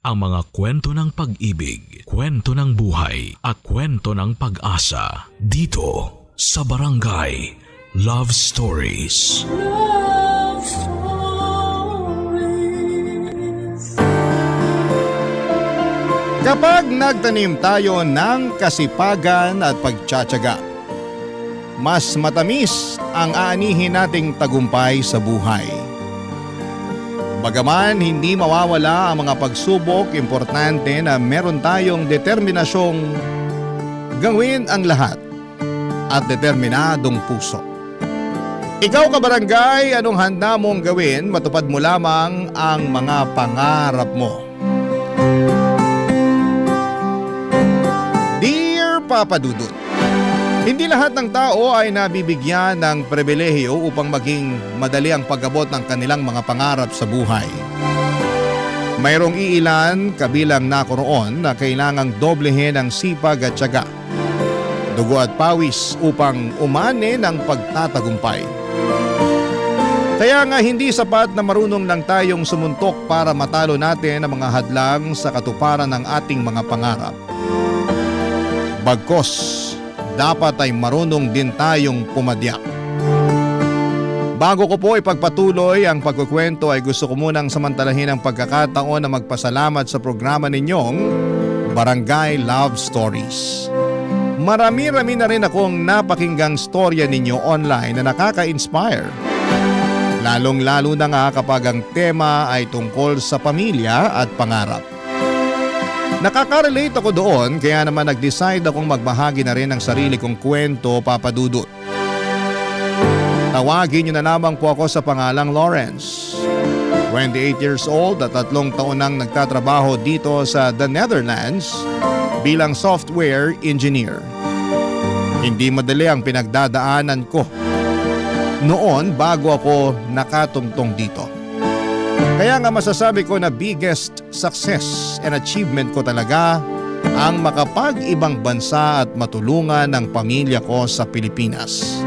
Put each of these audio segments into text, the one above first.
ang mga kwento ng pag-ibig, kwento ng buhay at kwento ng pag-asa dito sa Barangay Love Stories. Love Stories. Kapag nagtanim tayo ng kasipagan at pagtsatsaga, mas matamis ang aanihin nating tagumpay sa buhay. Bagaman hindi mawawala ang mga pagsubok, importante na meron tayong determinasyong gawin ang lahat at determinadong puso. Ikaw kabarangay, anong handa mong gawin matupad mo lamang ang mga pangarap mo? Dear Papa Dudut, hindi lahat ng tao ay nabibigyan ng pribilehiyo upang maging madali ang pag-abot ng kanilang mga pangarap sa buhay. Mayroong iilan kabilang nakoroon na kailangang doblehin ang sipag at tiyaga, dugo at pawis upang umani ng pagtatagumpay. Kaya nga hindi sapat na marunong lang tayong sumuntok para matalo natin ang mga hadlang sa katuparan ng ating mga pangarap. Bagkos, dapat ay marunong din tayong pumadyak. Bago ko po ipagpatuloy ang pagkukwento ay gusto ko munang samantalahin ang pagkakataon na magpasalamat sa programa ninyong Barangay Love Stories. Marami-rami na rin akong napakinggang storya ninyo online na nakaka-inspire. Lalong-lalo na nga kapag ang tema ay tungkol sa pamilya at pangarap. Nakaka-relate ako doon kaya naman nag-decide akong magbahagi na rin ng sarili kong kwento, Papa Dudut. Tawagin niyo na lamang po ako sa pangalang Lawrence. 28 years old at 3 taon nang nagtatrabaho dito sa The Netherlands bilang software engineer. Hindi madali ang pinagdadaanan ko noon bago ako nakatungtong dito. Kaya nga masasabi ko na biggest success and achievement ko talaga ang makapag-ibang bansa at matulungan ang pamilya ko sa Pilipinas.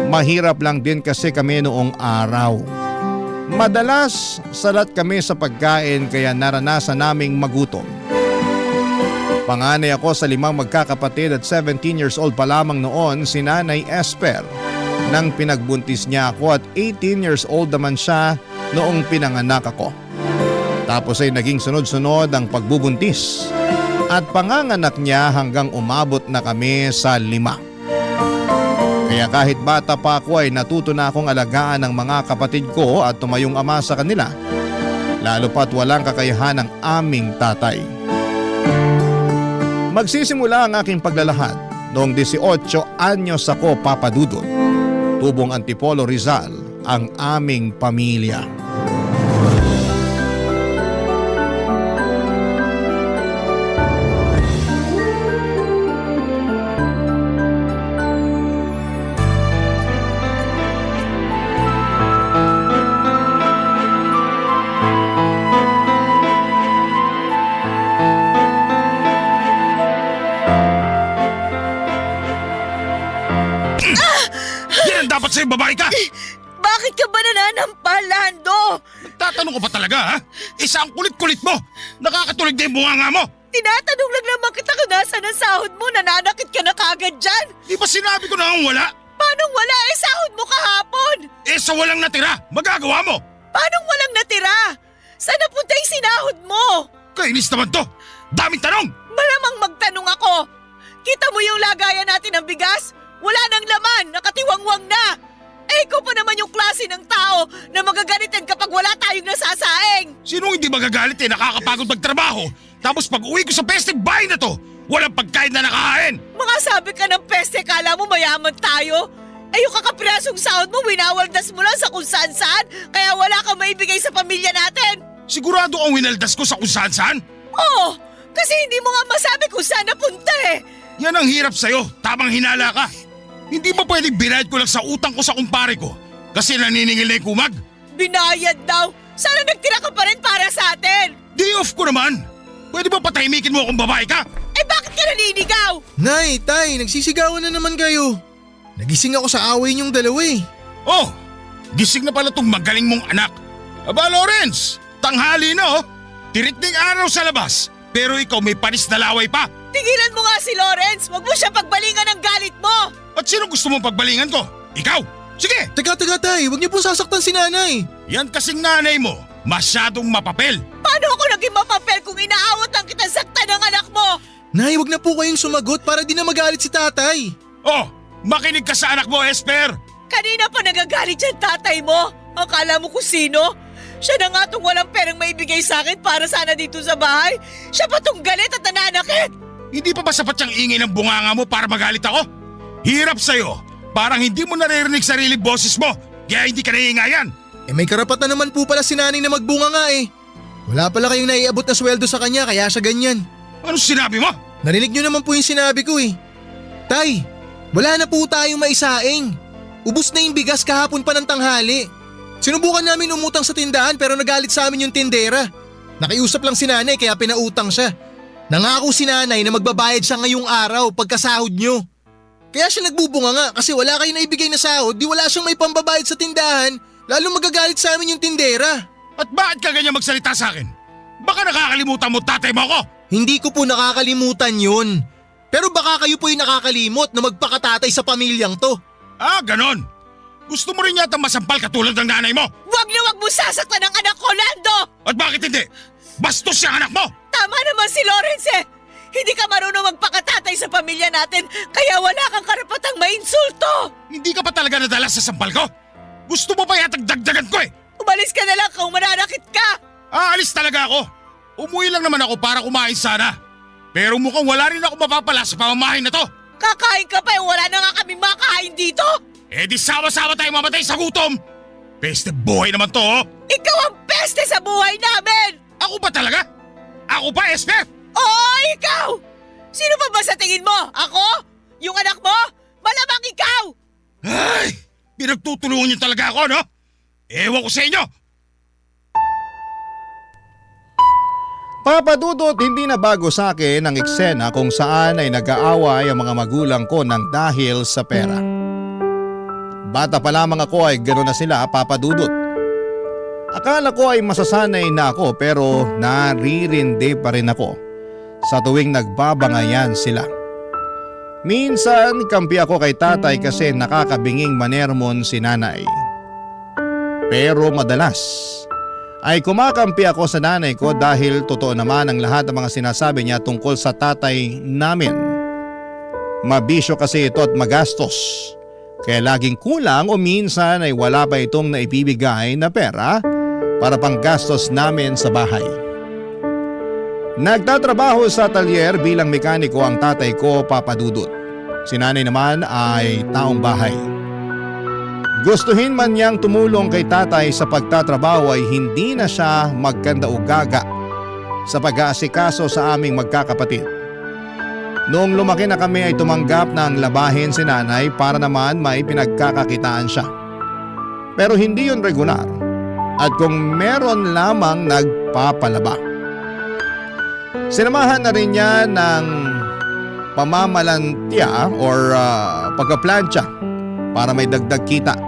Mahirap lang din kasi kami noong araw. Madalas salat kami sa pagkain kaya naranasan naming magutom. Panganay ako sa 5 magkakapatid at 17 years old pa lamang noon si Nanay Esper nang pinagbuntis niya ako at 18 years old naman siya noong pinanganak ako. Tapos ay naging sunod-sunod ang pagbubuntis at panganganak niya hanggang umabot na kami sa 5. Kaya kahit bata pa ako ay natuto na akong alagaan ng mga kapatid ko at tumayong ama sa kanila, lalo pat walang kakayahan ng aming tatay. Magsisimula ang aking paglalahad noong 18 anyos ako, Papa Dudut. Tubong Antipolo, Rizal ang aming pamilya. Yan ang dapat sa'yo, babae ka! Bakit ka ba nananampal, Lando? Tatanong ko pa talaga, ha? Isa ang kulit-kulit mo! Nakakatulig na yung bunganga mo! Tinatanong lang naman kita kung nasaan ang sahod mo, nananakit ka na kagad dyan. Di ba sinabi ko na ang wala? Paano wala sahod mo kahapon? Sa walang natira, magagawa mo! Paano walang natira? Saan napunta yung sinahod mo? Kainis naman to! Daming tanong! Malamang magtanong ako. Kita mo yung lagayan natin ng bigas? Wala nang laman, nakatiwangwang na. Ikaw pa naman yung klase ng tao na magagalitin kapag wala tayong nasasaing. Sinong hindi magagalit nakakapagod magtrabaho? Tapos pag uwi ko sa peste bahay na to, walang pagkain na nakahain! Mga sabi ka ng peste, kala mo mayaman tayo? Yung kakapirasong sahod mo, winawaldas mo lang sa kung saan-saan, kaya wala kang maibigay sa pamilya natin. Sigurado ang winaldas ko sa kung saan-saan? Oo, kasi hindi mo nga masabi kung saan napunta eh. Yan ang hirap sa'yo, tamang hinala ka. Hindi ba pwedeng binayad ko lang sa utang ko sa kumpare ko? Kasi naniningil na yung kumag? Binayad daw. Sana nagtira ka pa rin para sa atin. Day off ko naman. Pwede ba patahimikin mo akong babae ka? Bakit ka naninigaw? Nay, tay, nagsisigawan na naman kayo. Nagising ako sa away niyong dalawa eh. Oh, gising na pala tong magaling mong anak. Aba Lawrence, tanghali na oh. Tirik ng araw sa labas, pero ikaw may panis na laway pa. Tigilan mo nga si Lawrence! Huwag mo siya pagbalingan ng galit mo! At sino gusto mong pagbalingan ko? Ikaw! Sige! Teka tay, huwag niyo pong sasaktan si nanay. Yan kasing nanay mo, masyadong mapapel. Paano ako naging mapapel kung inaawat lang kitang saktan ng anak mo? Nay, huwag na po kayong sumagot para di na magalit si tatay. Oh, makinig ka sa anak mo, Esper! Kanina pa nagagalit yung tatay mo. Akala mo kung sino? Siya na nga tong walang perang maibigay sa akin para sana dito sa bahay. Siya pa tong galit at nananakit. Hindi pa ba sapat yung ingay ng bunganga mo para magalit ako? Hirap sa'yo, parang hindi mo naririnig sarili boses mo, kaya hindi ka naiingayan. May karapatan naman po pala si nanay na magbunga nga eh. Wala pala kayong naiabot na sweldo sa kanya kaya siya ganyan. Ano sinabi mo? Narinig niyo naman po yung sinabi ko eh. Tay, wala na po tayong maisaing. Ubus na yung bigas kahapon pa ng tanghali. Sinubukan namin umutang sa tindahan pero nagalit sa amin yung tindera. Nakiusap lang si nanay kaya pinautang siya. Nangako si nanay na magbabayad siya ngayong araw pagkasahod nyo. Kaya siya nagbubunga nga kasi wala kayo naibigay na sahod, di wala siyang may pambabayad sa tindahan, lalo magagalit sa amin yung tindera. At bakit ka ganyan magsalita sa akin? Baka nakakalimutan mo tatay mo ako? Hindi ko po nakakalimutan yun. Pero baka kayo po yung nakakalimot na magpakatatay sa pamilyang to. Ah, ganon. Gusto mo rin yata masampal katulad ng nanay mo? Huwag na huwag mo sasaktan ng anak ko, Lando! At bakit hindi? Bastos yung anak mo! Tama naman si Lawrence eh! Hindi ka marunong magpakatatay sa pamilya natin kaya wala kang karapatang mainsulto! Hindi ka pa talaga nadala sa sampal ko? Gusto mo pa yatang dagdagan ko eh! Umalis ka na lang kung mananakit ka! Aalis talaga ako. Umuwi lang naman ako para kumain sana. Pero mukhang wala rin ako mapapala sa pamamahay na to. Kakain ka pa eh, wala na nga kami makain dito! Eh di sama-sama tayo mamatay sa gutom! Peste buhay naman to oh! Ikaw ang peste sa buhay namin! Ako ba talaga? Ako ba, Esper? Oo, ikaw! Sino pa ba sa tingin mo? Ako? Yung anak mo? Malamang ikaw! Ay! Pinagtutulungan niyo talaga ako, no? Ewan ko sa inyo! Papa Dudut, hindi na bago sa akin ang eksena kung saan ay nag-aaway ang mga magulang ko ng dahil sa pera. Bata pa lamang ako ay gano'n na sila, Papa Dudut. Akala ko ay masasanay na ako pero naririndi pa rin ako sa tuwing nagbabangayan sila. Minsan kampi ako kay tatay kasi nakakabinging manermon si nanay. Pero madalas ay kumakampi ako sa nanay ko dahil totoo naman ang lahat ng mga sinasabi niya tungkol sa tatay namin. Mabisyo kasi ito at magastos. Kaya laging kulang o minsan ay wala pa itong naibibigay na pera para panggastos namin sa bahay. Nagtatrabaho sa atelier bilang mekaniko ang tatay ko, Papa Dudut. Si nanay naman ay taong bahay. Gustuhin man niyang tumulong kay tatay sa pagtatrabaho ay hindi na siya magkanda-ugaga sa pag-aasikaso sa aming magkakapatid. Noong lumaki na kami ay tumanggap na ang labahin si nanay para naman may pinagkakakitaan siya. Pero hindi yun regular at kung meron lamang nagpapalaba. Sinamahan na rin niya ng pamamalantya or pagkaplantya para may dagdag kita.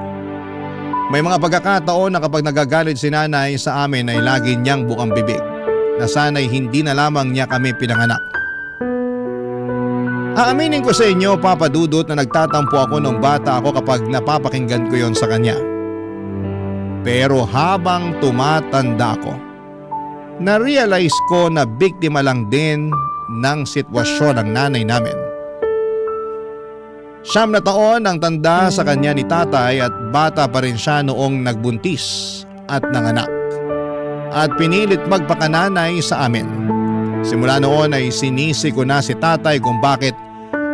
May mga pagkakataon na kapag nagagalit si nanay sa amin ay lagi niyang bukang bibig na sana'y hindi na lamang niya kami pinanganak. Aaminin ko sa inyo, Papa Dudut, na nagtatampo ako nung bata ako kapag napapakinggan ko yon sa kanya. Pero habang tumatanda ako, na-realize ko na biktima lang din ng sitwasyon ng nanay namin. 9 na taon ang tanda sa kanya ni tatay at bata pa rin siya noong nagbuntis at nanganak. At pinilit magpakananay sa amin. Simula noon ay sinisi ko na si tatay kung bakit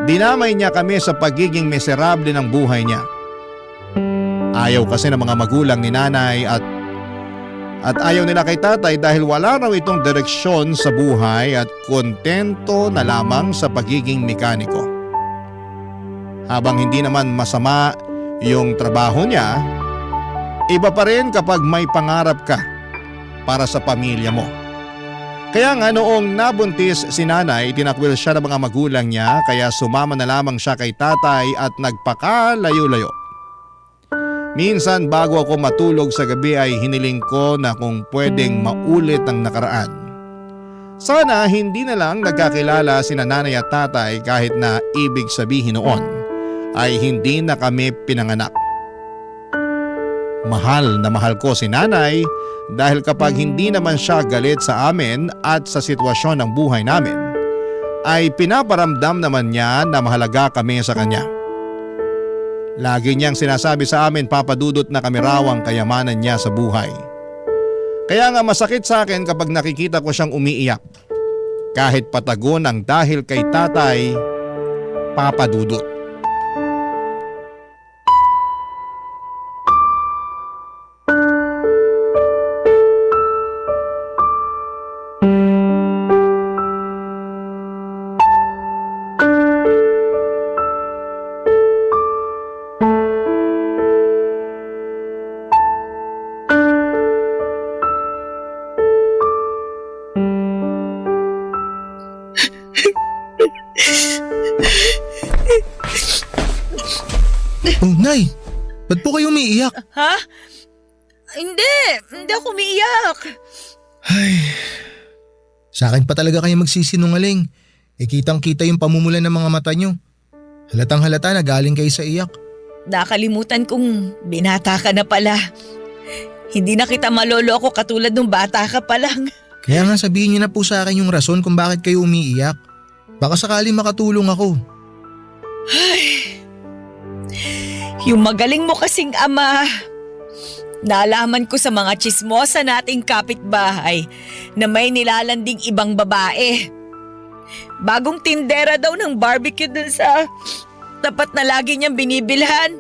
dinamay niya kami sa pagiging miserable ng buhay niya. Ayaw kasi ng mga magulang ni nanay at ayaw nila kay tatay dahil wala raw itong direksyon sa buhay at kontento na lamang sa pagiging mekaniko. Habang hindi naman masama yung trabaho niya, iba pa rin kapag may pangarap ka para sa pamilya mo. Kaya nga noong nabuntis si nanay, tinakwil siya ng mga magulang niya kaya sumama na lamang siya kay tatay at nagpakalayo-layo. Minsan bago ako matulog sa gabi ay hiniling ko na kung pwedeng maulit ang nakaraan Sana hindi na lang nagkakilala sina nanay at tatay kahit na ibig sabihin noon ay hindi na kami pinanganak. Mahal na mahal ko si nanay dahil kapag hindi naman siya galit sa amin at sa sitwasyon ng buhay namin, ay pinaparamdam naman niya na mahalaga kami sa kanya. Lagi niyang sinasabi sa amin, Papa Dudut, na kami raw ang kayamanan niya sa buhay. Kaya nga masakit sa akin kapag nakikita ko siyang umiiyak. Kahit patago ng dahil kay tatay, Papa Dudut. Oh, Nay, ba't po kayo umiiyak? Ha? Hindi ako umiiyak. Sa akin pa talaga kayo magsisinungaling. Kitang-kita yung pamumulan ng mga mata nyo. Halatang halata na galing kayo sa iyak. Nakalimutan kong binata ka na pala. Hindi na kita maloloko katulad nung bata ka pa lang. Kaya nga sabihin niyo na po sa akin yung rason kung bakit kayo umiiyak. Baka sakaling makatulong ako. Yung magaling mo kasing ama. Nalaman ko sa mga tsismosa nating kapitbahay na may nilalanding ibang babae. Bagong tindera daw ng barbecue dun sa tapat na lagi niyang binibilhan.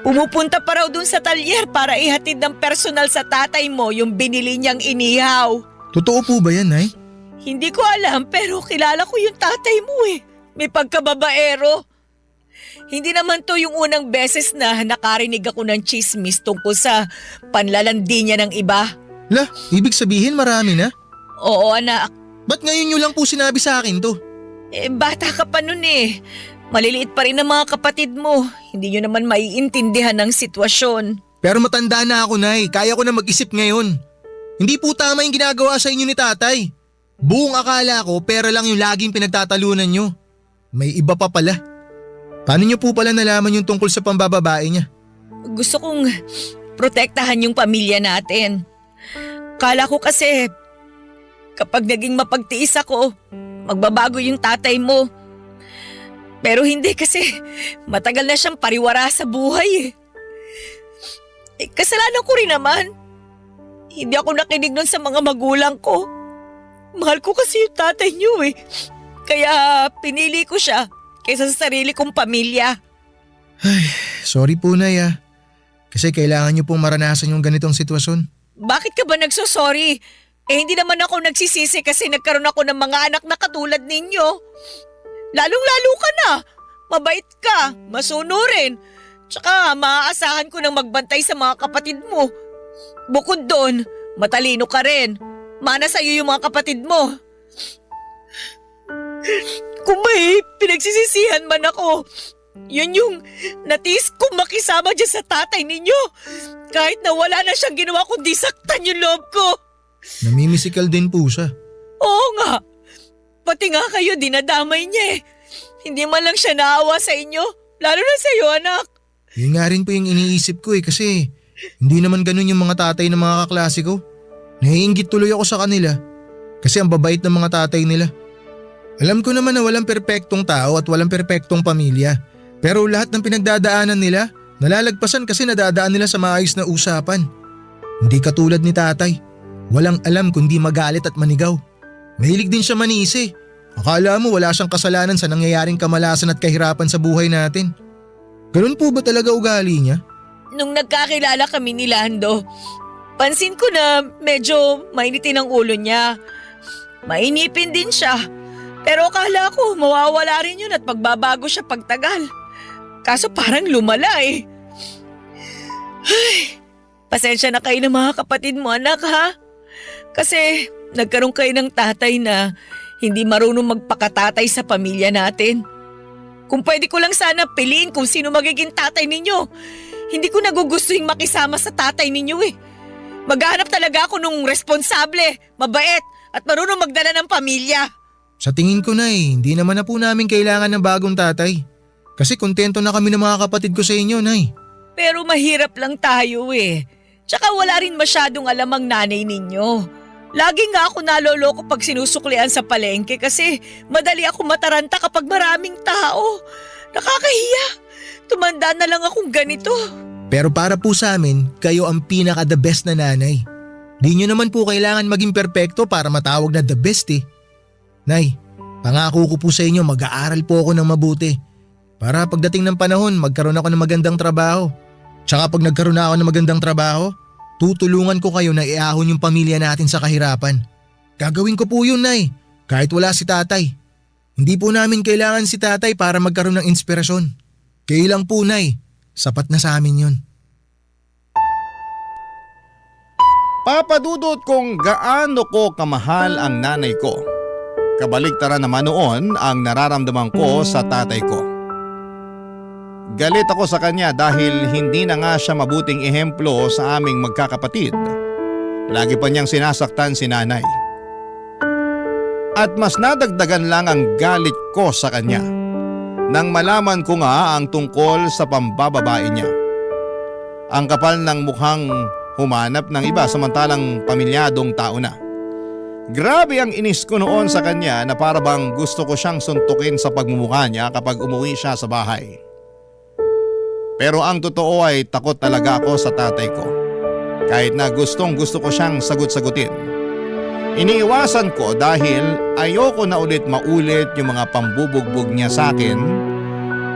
Pumupunta pa raw dun sa talyer para ihatid ng personal sa tatay mo yung binili niyang inihaw. Totoo po ba yan, Nay? Hindi ko alam pero kilala ko yung tatay mo eh. May pagkababaero. Hindi naman to yung unang beses na nakarinig ako ng chismis tungkol sa panlalandi niya ng iba. Lah, ibig sabihin marami na? Oo anak, Ba't ngayon nyo lang po sinabi sa akin to? bata ka pa nun eh. Maliliit pa rin ang mga kapatid mo. Hindi nyo naman maiintindihan ng sitwasyon. Pero matanda na ako, Nay. Kaya ko na mag-isip ngayon. Hindi po tama yung ginagawa sa inyo ni tatay. Buong akala ko pera lang yung laging pinagtatalunan nyo. May iba pa pala. Paano nyo po pala nalaman yung tungkol sa pambababae niya? Gusto kong protektahan yung pamilya natin. Kala ko kasi kapag naging mapagtiis ako, magbabago yung tatay mo. Pero hindi kasi matagal na siyang pariwara sa buhay eh. Kasalanan ko rin naman. Hindi ako nakinig nun sa mga magulang ko. Mahal ko kasi yung tatay niyo eh. Kaya pinili ko siya kaysa sa sarili kong pamilya. Sorry po, Nay ah. Kasi kailangan nyo pong maranasan yung ganitong sitwasyon. Bakit ka ba nagsosorry? Hindi naman ako nagsisisi kasi nagkaroon ako ng mga anak na katulad ninyo. Lalong-lalo ka na. Mabait ka, masunurin. Tsaka maaasahan ko nang magbantay sa mga kapatid mo. Bukod doon, matalino ka rin. Mana sa'yo yung mga kapatid mo. Kung may pinagsisisihan man ako, yun yung natiis kong makisama dyan sa tatay ninyo. Kahit na wala na siyang ginawa kundi saktan yung loob ko. Namimisikal din po siya. Oo nga. Pati nga kayo dinadamay niya eh. Hindi man lang siya naawa sa inyo. Lalo na sa'yo anak. Yun nga rin po yung iniisip ko kasi hindi naman ganun yung mga tatay ng mga kaklase ko. Naiinggit tuloy ako sa kanila kasi ang babait ng mga tatay nila. Alam ko naman na walang perpektong tao at walang perpektong pamilya. Pero lahat ng pinagdadaanan nila, nalalagpasan kasi nadadaan nila sa maayos na usapan. Hindi katulad ni tatay. Walang alam kundi magalit at manigaw. Mahilig din siya manisi. Akala mo wala siyang kasalanan sa nangyayaring kamalasan at kahirapan sa buhay natin. Ganun po ba talaga ugali niya? Nung nagkakilala kami ni Lando, pansin ko na medyo mainitin ang ulo niya. Mainipin din siya. Pero akala ko mawawala rin yun at magbabago siya pagtagal. Kaso parang lumala eh. Ay, pasensya na kayo ng mga kapatid mo anak ha. Kasi nagkaroon kayo ng tatay na hindi marunong magpakatatay sa pamilya natin. Kung pwede ko lang sana piliin kung sino magiging tatay ninyo. Hindi ko nagugustuhin makisama sa tatay ninyo eh. Maghahanap talaga ako nung responsable, mabait at marunong magdala ng pamilya. Sa tingin ko, Nay, hindi naman na po namin kailangan ng bagong tatay. Kasi kontento na kami ng mga kapatid ko sa inyo, Nay. Pero mahirap lang tayo eh. Tsaka wala rin masyadong alam ang nanay ninyo. Lagi nga ako naloloko pag sinusuklian sa palengke kasi madali ako mataranta kapag maraming tao. Nakakahiya. Tumanda na lang akong ganito. Pero para po sa amin, kayo ang pinaka the best na nanay. Di nyo naman po kailangan maging perpekto para matawag na the best eh. Nay, pangako ko po sa inyo mag-aaral po ako ng mabuti. Para pagdating ng panahon magkaroon ako ng magandang trabaho. Tsaka pag nagkaroon na ako ng magandang trabaho, tutulungan ko kayo na iahon yung pamilya natin sa kahirapan. Gagawin ko po yun, Nay, kahit wala si tatay. Hindi po namin kailangan si tatay para magkaroon ng inspirasyon. Kayo lang po, Nay. Sapat na sa amin yun. Papadudot kung gaano ko kamahal ang nanay ko. Kabaliktaran naman noon ang nararamdaman ko sa tatay ko. Galit ako sa kanya dahil hindi na nga siya mabuting ehemplo sa aming magkakapatid. Lagi pa niyang sinasaktan si nanay. At mas nadagdagan lang ang galit ko sa kanya nang malaman ko nga ang tungkol sa pambababae niya. Ang kapal ng mukhang humanap ng iba samantalang pamilyadong tao na. Grabe ang inis ko noon sa kanya na para bang gusto ko siyang suntukin sa pagmumukha niya kapag umuwi siya sa bahay. Pero ang totoo ay takot talaga ako sa tatay ko. Kahit na gustong gusto ko siyang sagot-sagutin. Iniiwasan ko dahil ayoko na ulit maulit yung mga pambubugbog niya sa akin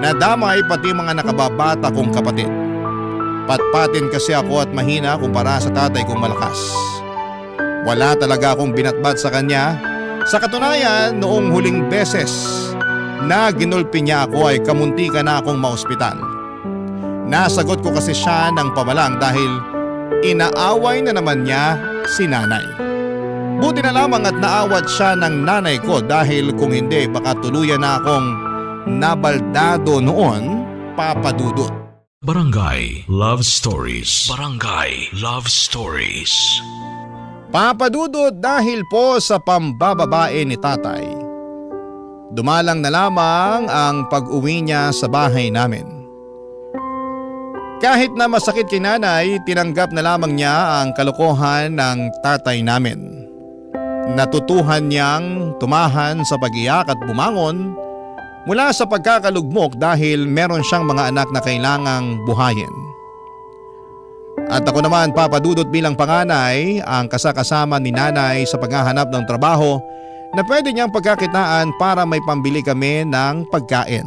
na damay pati mga nakababata kong kapatid. Patpatin kasi ako at mahina kumpara sa tatay kong malakas. Wala talaga akong binatbat sa kanya. Sa katunayan, noong huling beses na ginulpi niya ako ay kamuntika na akong maospital. Nasagot ko kasi siya ng pamalang dahil inaaway na naman niya si nanay. Buti na lamang at naawat siya ng nanay ko dahil kung hindi baka tuluyan na akong nabaldado noon, papadudot. Barangay Love Stories. Barangay Love Stories. Papadudot dahil po sa pambababae ni tatay. Dumalang na lamang ang pag-uwi niya sa bahay namin. Kahit na masakit kay nanay, tinanggap na lamang niya ang kalokohan ng tatay namin. Natutuhan niyang tumahan sa pag-iyak at bumangon mula sa pagkakalugmok dahil meron siyang mga anak na kailangang buhayin. At ako naman papadudot bilang panganay ang kasakasama ni nanay sa paghahanap ng trabaho na pwede niyang pagkakitaan para may pambili kami ng pagkain.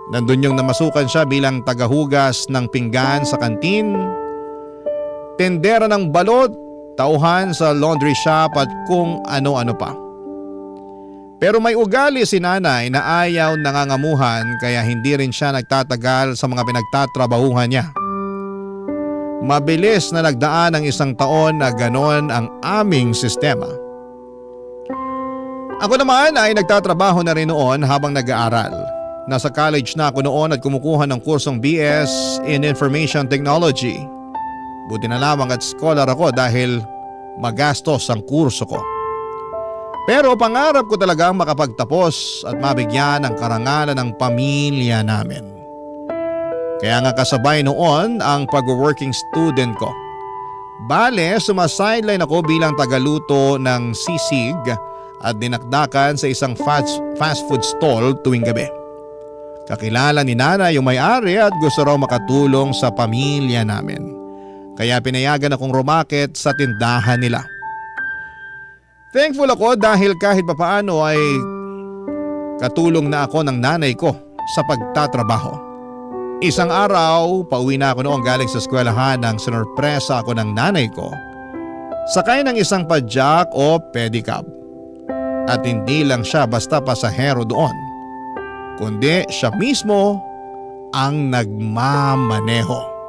Nandun yung namasukan siya bilang tagahugas ng pinggan sa kantin, tendera ng balot, tauhan sa laundry shop at kung ano-ano pa. Pero may ugali si nanay na ayaw nangangamuhan kaya hindi rin siya nagtatagal sa mga pinagtatrabahuhan niya. Mabilis na nagdaan ang 1 taon na ganon ang aming sistema. Ako naman ay nagtatrabaho na rin noon habang nag-aaral. Nasa college na ako noon at kumukuha ng kursong BS in Information Technology. Buti na lamang at scholar ako dahil magastos ang kurso ko. Pero pangarap ko talagang makapagtapos at mabigyan ng karangalan ng pamilya namin. Kaya nga kasabay noon ang pag-working student ko. Bale, sumasideline ako bilang tagaluto ng sisig at dinakdakan sa isang fast food stall tuwing gabi. Kakilala ni nanay yung may-ari at gusto raw makatulong sa pamilya namin. Kaya pinayagan akong rumakit sa tindahan nila. Thankful ako dahil kahit papaano ay katulong na ako ng nanay ko sa pagtatrabaho. Isang araw, pauwi na ako noong galing sa eskwelahan nang sinurpresa ako ng nanay ko. Sakay ng isang padjak o pedicab. At hindi lang siya basta pasahero doon, kundi siya mismo ang nagmamaneho.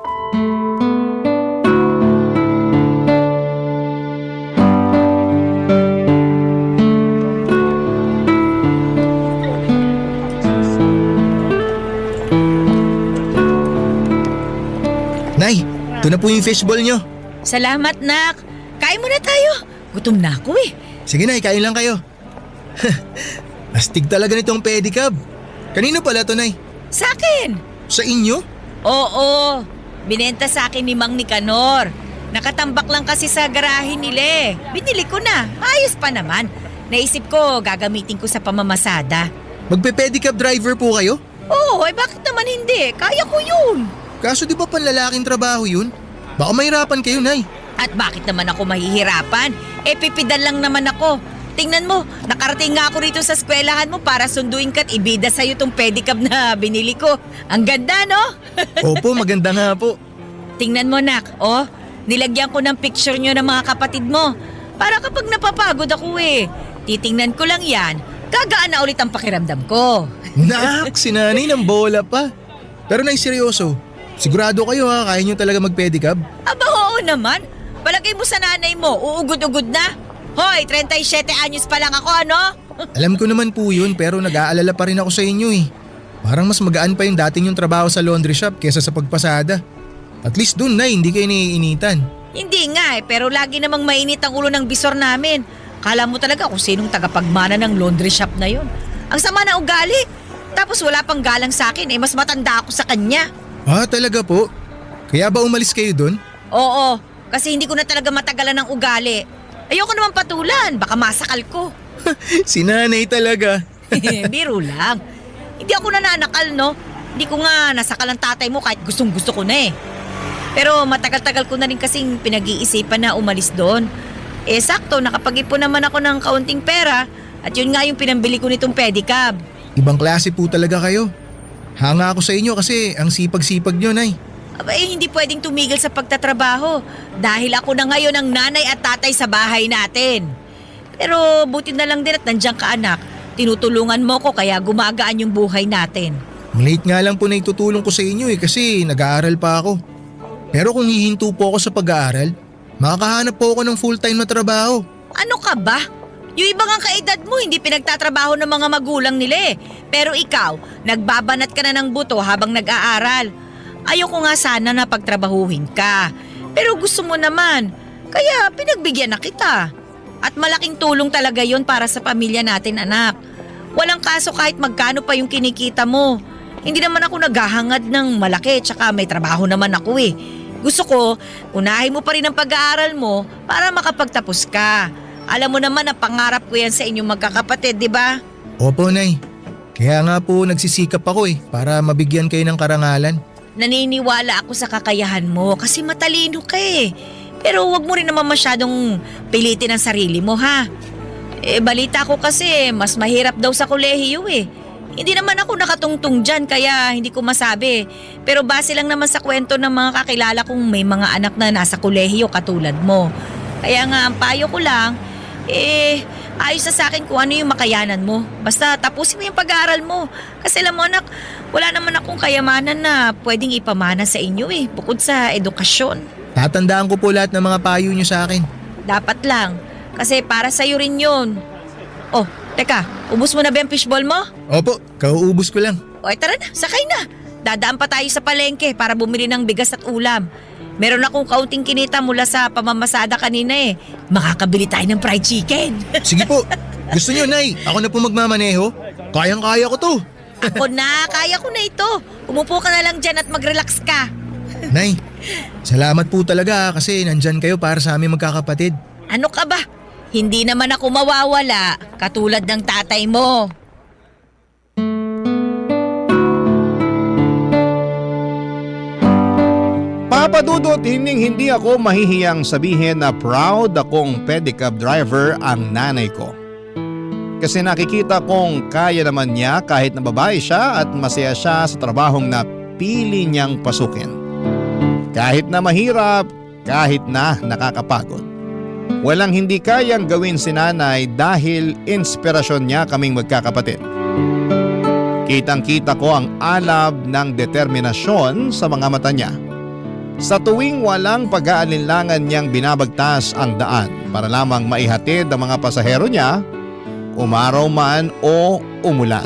Nay, ito na po yung fishball nyo. Salamat, nak. Kain muna tayo. Gutom na ako eh. Sige Nay, kain lang kayo. Astig talaga nitong pedicab. Kanino pala to, Nay? Sa akin? Sa inyo? Oo, binenta sa akin ni Mang Nicanor. Nakatambak lang kasi sa garahe nila eh. Binili ko na, ayos pa naman. Naisip ko gagamitin ko sa pamamasada. Magpe-pedicab driver po kayo? Oo, bakit naman hindi? Kaya ko yun. Kaso di ba panlalaking trabaho yun? Baka mahirapan kayo, Nay. At bakit naman ako mahihirapan? Pipidan lang naman ako. Tingnan mo, nakarating nga ako rito sa eskwelahan mo para sunduin ka at ibida sa'yo tong pedicab na binili ko. Ang ganda, no? Opo, maganda nga po. Tingnan mo, Nak. Oh, nilagyan ko ng picture nyo ng mga kapatid mo. Para kapag napapagod ako titingnan ko lang yan, gagaan na ulit ang pakiramdam ko. Nak, si Nanay ng bola pa. Pero Nay, seryoso. Sigurado kayo kaya nyo talaga mag-pedicab? Aba, oo naman. Palagay mo sa nanay mo, uugod-ugod na. Hoy, 37 anyos pa lang ako, ano? Alam ko naman po yun pero nag-aalala pa rin ako sa inyo Parang mas magaan pa yung dating yung trabaho sa laundry shop kesa sa pagpasada. At least dun, Nay, hindi kayo naiinitan. Hindi nga pero lagi namang mainit ang ulo ng bisor namin. Kala mo talaga kung sinong tagapagmana ng laundry shop na yun. Ang sama na ugali. Tapos wala pang galang sa akin mas matanda ako sa kanya. Ah, talaga po? Kaya ba umalis kayo dun? Oo, kasi hindi ko na talaga matagalan ng ugali. Ayoko naman patulan, baka masakal ko. Si Nanay talaga. Biro lang. Hindi ako nananakal, no? Hindi ko nga nasakal ang tatay mo kahit gustong gusto ko na Pero matagal-tagal ko na rin kasing pinag-iisipan na umalis doon. Sakto, nakapag-ipon naman ako ng kaunting pera at yun nga yung pinambili ko nitong pedicab. Ibang klase po talaga kayo. Hanga ako sa inyo kasi ang sipag-sipag nyo, Nay. Aba, hindi pwedeng tumigil sa pagtatrabaho dahil ako na ngayon ang nanay at tatay sa bahay natin. Pero buti na lang din at nandiyan ka, anak. Tinutulungan mo ko kaya gumagaan yung buhay natin. Late nga lang po na itutulong ko sa inyo kasi nag-aaral pa ako. Pero kung hihinto po ako sa pag-aaral, makakahanap po ako ng full-time na trabaho. Ano ka ba? Yung ibang ang kaedad mo hindi pinagtatrabaho ng mga magulang nila Pero ikaw, nagbabanat ka na ng buto habang nag-aaral. Ayoko nga sana na pagtrabahuhin ka. Pero gusto mo naman, kaya pinagbigyan na kita. At malaking tulong talaga yon para sa pamilya natin, anak. Walang kaso kahit magkano pa yung kinikita mo. Hindi naman ako naghahangad ng malaki tsaka may trabaho naman ako Gusto ko, unahin mo pa rin ang pag-aaral mo para makapagtapos ka. Alam mo naman na pangarap ko yan sa inyong magkakapatid, di ba? Opo, Nay. Kaya nga po nagsisikap ako para mabigyan kayo ng karangalan. Naniniwala ako sa kakayahan mo kasi matalino ka Pero wag mo rin naman masyadong pilitin ang sarili mo, ha? Balita ko kasi mas mahirap daw sa kolehiyo Hindi naman ako nakatungtong dyan kaya hindi ko masabi. Pero base lang naman sa kwento ng mga kakilala kong may mga anak na nasa kolehiyo katulad mo. Kaya nga ang payo ko lang, ayos na sa akin kung ano yung makayanan mo. Basta tapusin mo yung pag-aaral mo. Kasi alam mo anak, wala naman akong kayamanan na pwedeng ipamana sa inyo bukod sa edukasyon. Tatandaan ko po lahat ng mga payo nyo sa akin. Dapat lang, kasi para sa'yo rin yun. Oh, teka, ubos mo na ba yung fishball mo? Opo, kauubos ko lang. O tara na, sakay na. Dadaan pa tayo sa palengke para bumili ng bigas at ulam. Meron akong kaunting kinita mula sa pamamasada kanina Makakabili tayo ng fried chicken. Sige po. Gusto nyo, Nay? Ako na po magmamaneho? Kayang-kaya ko to. Ako na, kaya ko na ito. Umupo ka na lang dyan at mag-relax ka. Nay, salamat po talaga kasi nandyan kayo para sa aming magkakapatid. Ano ka ba? Hindi naman ako mawawala, katulad ng tatay mo. Papa Dudut, hindi ako mahihiyang sabihin na proud akong pedicab driver ang nanay ko. Kasi nakikita kong kaya naman niya kahit na babae siya at masaya siya sa trabahong na pili niyang pasukin. Kahit na mahirap, kahit na nakakapagod. Walang hindi kayang gawin si nanay dahil inspirasyon niya kaming magkakapatid. Kitang-kita ko ang alab ng determinasyon sa mga mata niya. Sa tuwing walang pag-aalinlangan niyang binabagtas ang daan para lamang maihatid ang mga pasahero niya, umaraw man o umulan.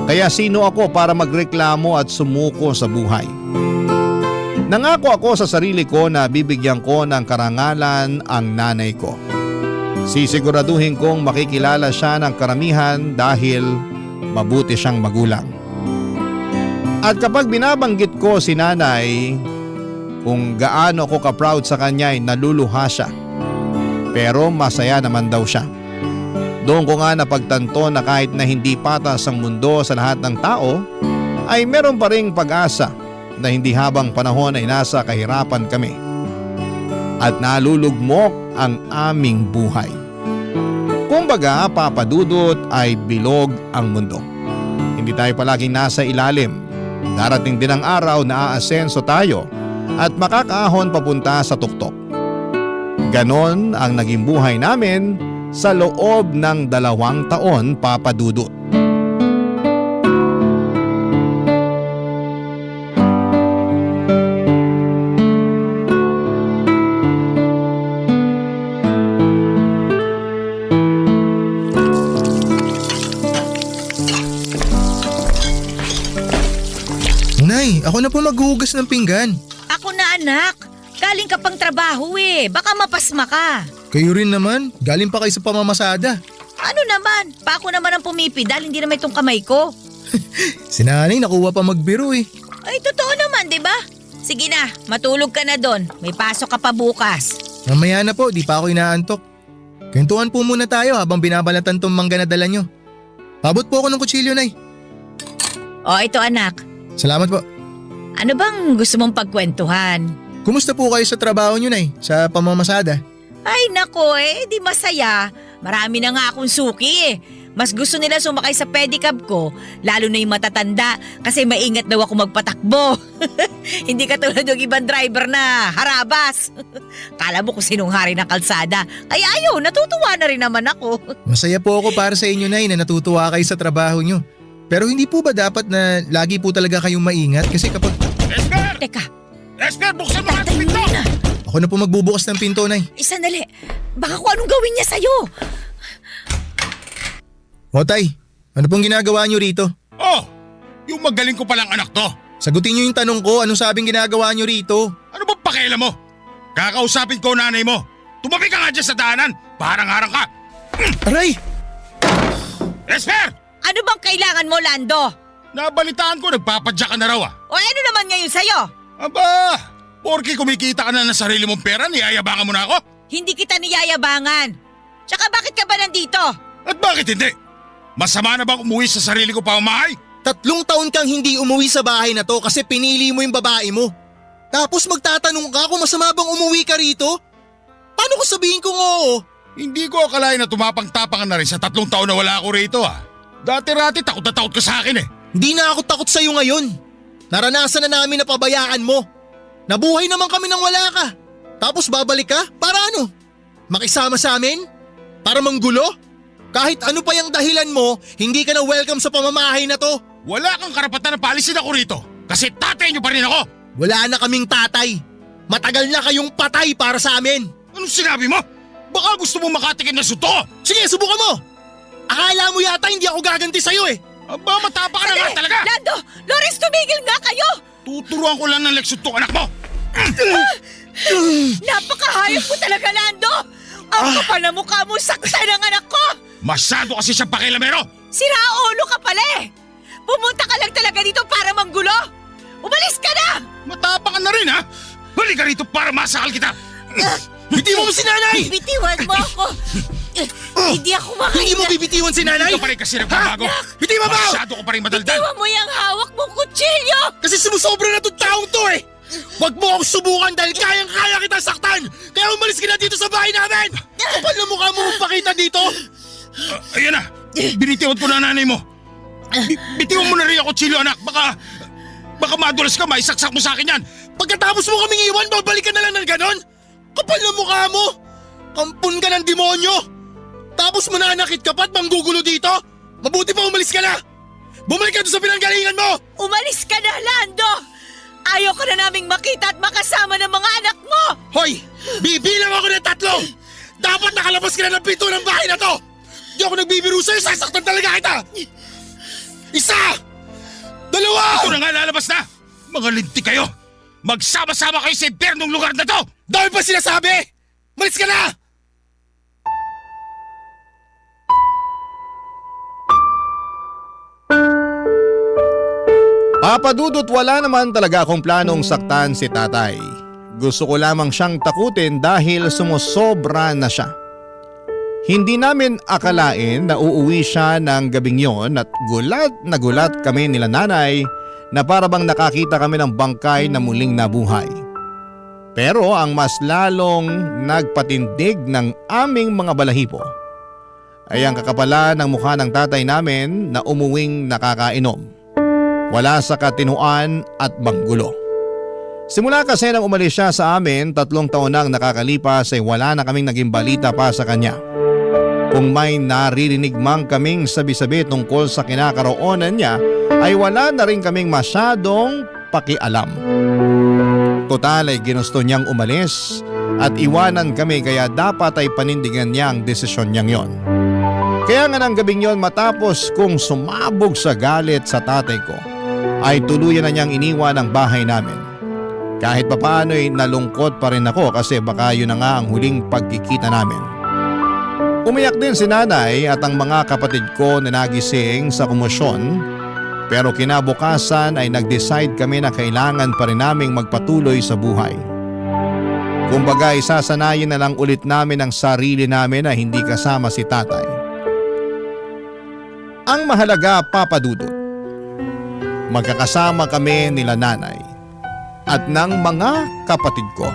Kaya sino ako para magreklamo at sumuko sa buhay? Nangako ako sa sarili ko na bibigyan ko ng karangalan ang nanay ko. Sisiguraduhin kong makikilala siya ng karamihan dahil mabuti siyang magulang. At kapag binabanggit ko si nanay, kung gaano ako ka-proud sa kanya ay naluluha siya. Pero masaya naman daw siya. Doon ko nga napagtanto na kahit na hindi patas ang mundo sa lahat ng tao, ay meron pa ring pag-asa na hindi habang panahon ay nasa kahirapan kami. At nalulugmok ang aming buhay. Kumbaga, Papa Dudut, ay bilog ang mundo. Hindi tayo palaging nasa ilalim. Darating din ang araw na aasenso tayo at makakaahon papunta sa tuktok. Ganon ang naging buhay namin sa loob ng 2 taon, Papa Dudut. Nay, ako na po maghuhugas ng pinggan. Ako na anak. Galing ka pang trabaho eh. Baka mapasma ka. Kayo rin naman, galing pa kayo sa pamamasada. Ano naman? Pa ako naman ang pumipidal, hindi naman itong kamay ko. Si nanay nakuha pa magbiro eh. Ay, totoo naman, di ba? Sige na, matulog ka na doon. May pasok ka pa bukas. Mamaya na po, di pa ako inaantok. Kwentuhan po muna tayo habang binabalatan tong mangga na dala nyo. Pabot po ako ng kutsilyo, Nay. O, ito anak. Salamat po. Ano bang gusto mong pagkwentuhan? Kumusta po kayo sa trabaho nyo, Nay? Sa pamamasada? Ay nako di masaya. Marami na nga akong suki eh. Mas gusto nila sumakay sa pedicab ko, lalo na yung matatanda kasi maingat daw ako magpatakbo. Hindi katulad yung ibang driver na harabas. Kala mo kung sinong hari ng kalsada. Kaya ayaw, natutuwa na rin naman ako. Masaya po ako para sa inyo, Nay, na natutuwa kayo sa trabaho nyo. Pero hindi po ba dapat na lagi po talaga kayong maingat? Kasi kapag... Esper! Teka, Esper, buksan mo ang pinto! na. Ako na po magbubukas ng pinto, Nay. Sandali, baka kung anong gawin niya sa'yo. O Tay, ano pong ginagawa nyo rito? Oh, yung magaling ko palang anak to. Sagutin nyo yung tanong ko, anong sabing ginagawa nyo rito? Ano ba pakialam mo? Kakausapin ko nanay mo. Tumabi ka nga dyan sa daanan. Parang harang ka. Aray! Esper! Ano bang kailangan mo, Lando? Nabalitaan ko nagpapadya ka na raw ah. O ano naman ngayon sa'yo? Aba, porke kumikita ka na ng sarili mong pera, niyayabangan mo na ako? Hindi kita niyayabangan. Tsaka bakit ka ba nandito? At bakit hindi? Masama na bang umuwi sa sarili ko pamamahay? 3 taon kang hindi umuwi sa bahay na to kasi pinili mo yung babae mo. Tapos magtatanong ka kung masama bang umuwi ka rito? Paano ko sabihin kung oo? Hindi ko akalain na tumapang-tapangan na rin sa 3 taon na wala ako rito ah. Dati-rati takot na takot ka sa akin eh. Hindi na ako takot sa'yo ngayon. Naranasan na namin na pabayaan mo. Nabuhay naman kami nang wala ka. Tapos babalik ka? Para ano? Makisama sa amin? Para manggulo? Kahit ano pa yung dahilan mo, hindi ka na welcome sa pamamahay na to. Wala kang karapatan na paalisin ako rito. Kasi tatay niyo pa rin ako. Wala na kaming tatay. Matagal na kayong patay para sa amin. Anong sinabi mo? Baka gusto mo makatikin na suto. Sige, subukan mo. Akala mo yata hindi ako gaganti sa'yo eh. Aba, matapa ka na nga talaga. Lando! Lawrence, tumigil nga kayo! Tuturuan ko lang ng leksyon to anak mo. Napakahayop mo talaga, Lando! Ang kapal na mukha mo, sakta ng anak ko! Masyado kasi siyang pakilamero. Sira ulo ka pala eh! Pumunta ka lang talaga dito para manggulo! Umalis ka na! Matapa ka na rin ha. Balik ka rito para masakal kita. Bitiwan mo si nanay! Bitiwan mo ako! Hindi ako makita. Hindi mo bibitiwan si nanay? Hindi ka pa rin kasi nagbabago. Bitiwan mo! Masyado ko pa rin madaldal. Bitiwan mo yung hawak mong kutsilyo! Kasi sumusobra na itong taong to eh! Huwag mo akong subukan dahil kayang-kaya kita saktan! Kaya umalis ka na dito sa bahay namin! Kapal na mukha mo magpakita dito! Ayan na. Binitiwan ko na nanay mo. Bitiwan mo na rin ako, Chilo anak. Baka madulas ka, maisaksak mo sa akin yan. Pagkatapos mo kaming iwan, babalik ka na lang ng ganon? Kapal na mukha mo! Kampun ka ng demonyo! Tapos mananakit ka pa't manggugulo dito? Mabuti pa umalis ka na! Bumalik ka doon sa pinanggalingan mo! Umalis ka na, Lando! Ayaw ka na naming makita at makasama ng mga anak mo! Hoy! Bibilang ako ng 3! Dapat nakalabas ka na ng pinto ng bahay na to! Di ako nagbibiro sa'yo, sasaktan talaga kita! 1! 2! Ito na nga lalabas na. Mga linti kayo. Magsama-sama kayo sa impyernong lugar na to. Dahil pa sinasabi! Malis ka na! Papadudot, wala naman talaga akong planong saktan si tatay. Gusto ko lamang siyang takutin dahil sumusobra na siya. Hindi namin akalain na uuwi siya ng gabing yon at gulat na gulat kami nila nanay na parabang nakakita kami ng bangkay na muling nabuhay. Pero ang mas lalong nagpatindig ng aming mga balahibo ay ang kakapalan ng mukha ng tatay namin na umuwing nakakainom. Wala sa katinuan at manggulo. Simula kasi nang umalis siya sa amin, 3 taon nang nakakalipas ay wala na kaming naging balita pa sa kanya. Kung may naririnig mang kaming sabi-sabi tungkol sa kinakaroonan niya ay wala na rin kaming masyadong pakialam. Total ay ginusto niyang umalis at iwanan kami kaya dapat ay panindigan niya ang desisyon niyang yon. Kaya nga ng gabing yon matapos kong sumabog sa galit sa tatay ko ay tuluyan na niyang iniwan ang bahay namin. Kahit papaano ay nalungkot pa rin ako kasi baka yun na nga ang huling pagkikita namin. Umiyak din si nanay at ang mga kapatid ko na nagising sa komosyon pero kinabukasan ay nag-decide kami na kailangan pa rin naming magpatuloy sa buhay. Kumbaga isasanayin na lang ulit namin ang sarili namin na hindi kasama si tatay. Ang mahalaga, Papa Dudut, magkakasama kami nila nanay at ng mga kapatid ko.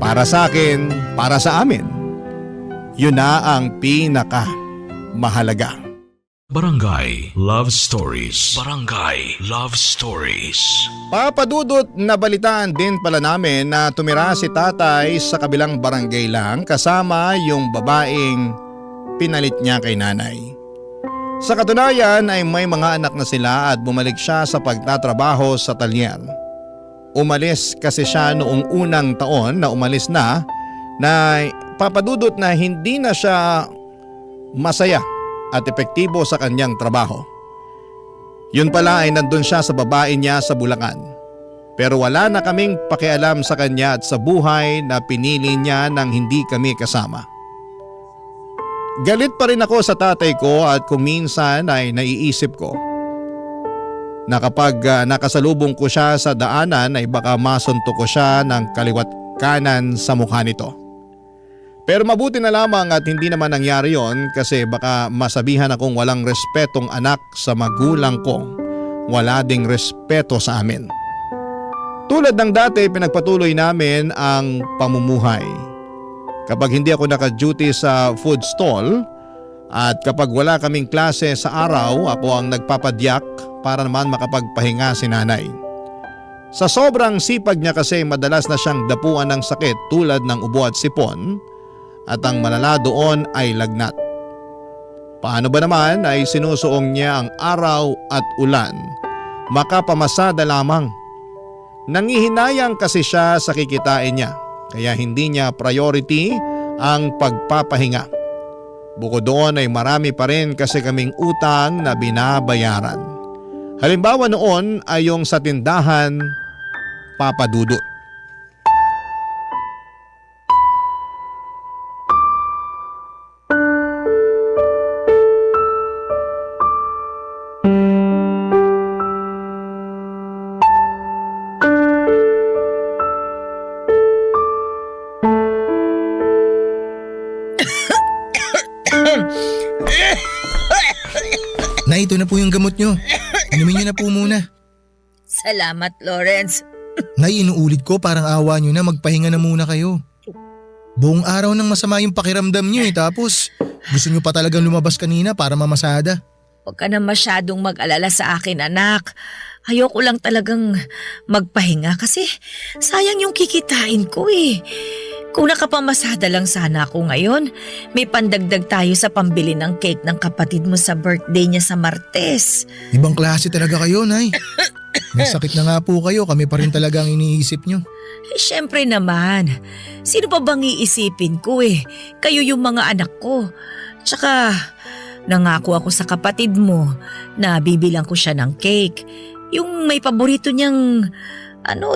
Para sa akin, para sa amin, yun na ang pinaka mahalaga. Barangay Love Stories. Barangay Love Stories. Papadudot, nabalitaan din pala namin na tumira si tatay sa kabilang barangay lang kasama yung babaeng pinalit niya kay nanay. Sa katunayan ay may mga anak na sila at bumalik siya sa pagtatrabaho sa talyer. Umalis kasi siya noong unang taon na umalis na papadudot na hindi na siya masaya at epektibo sa kanyang trabaho. Yun pala ay nandun siya sa babae niya sa Bulacan. Pero wala na kaming pakialam sa kanya at sa buhay na pinili niya nang hindi kami kasama. Galit pa rin ako sa tatay ko at kung minsan ay naiisip ko na kapag nakasalubong ko siya sa daanan ay baka masuntok ko siya ng kaliwat kanan sa mukha nito. Pero mabuti na lamang at hindi naman nangyari yon kasi baka masabihan akong walang respetong anak sa magulang ko, wala ding respeto sa amin. Tulad ng dati, pinagpatuloy namin ang pamumuhay. Kapag hindi ako naka-duty sa food stall at kapag wala kaming klase sa araw, ako ang nagpapadyak para naman makapagpahinga si nanay. Sa sobrang sipag niya kasi madalas na siyang dapuan ng sakit tulad ng ubo at sipon at ang malala doon ay lagnat. Paano ba naman ay sinusuong niya ang araw at ulan, makapamasada lamang. Nangihinayang kasi siya sa kikitain niya. Kaya hindi niya priority ang pagpapahinga. Bukod doon ay marami pa rin kasi kaming utang na binabayaran. Halimbawa noon ay yung sa tindahan, Papa Dudut. Nay, ito na po yung gamot nyo. Inumin nyo na po muna. Salamat, Lawrence. Nay, inuulit ko parang awa nyo na magpahinga na muna kayo. Buong araw nang masama yung pakiramdam nyo tapos gusto nyo pa talagang lumabas kanina para mamasada. Huwag ka na masyadong mag-alala sa akin, anak. Ayoko lang talagang magpahinga kasi sayang yung kikitain ko eh. Kung nakapamasada lang sana ako ngayon, may pandagdag tayo sa pambili ng cake ng kapatid mo sa birthday niya sa Martes. Ibang klase talaga kayo, Nay. May sakit na nga po kayo, kami pa rin talaga ang iniisip nyo. Eh, syempre naman. Sino pa bang iisipin ko eh? Kayo yung mga anak ko. Tsaka, nangako ako sa kapatid mo na bibilang ko siya ng cake. Yung may paborito niyang,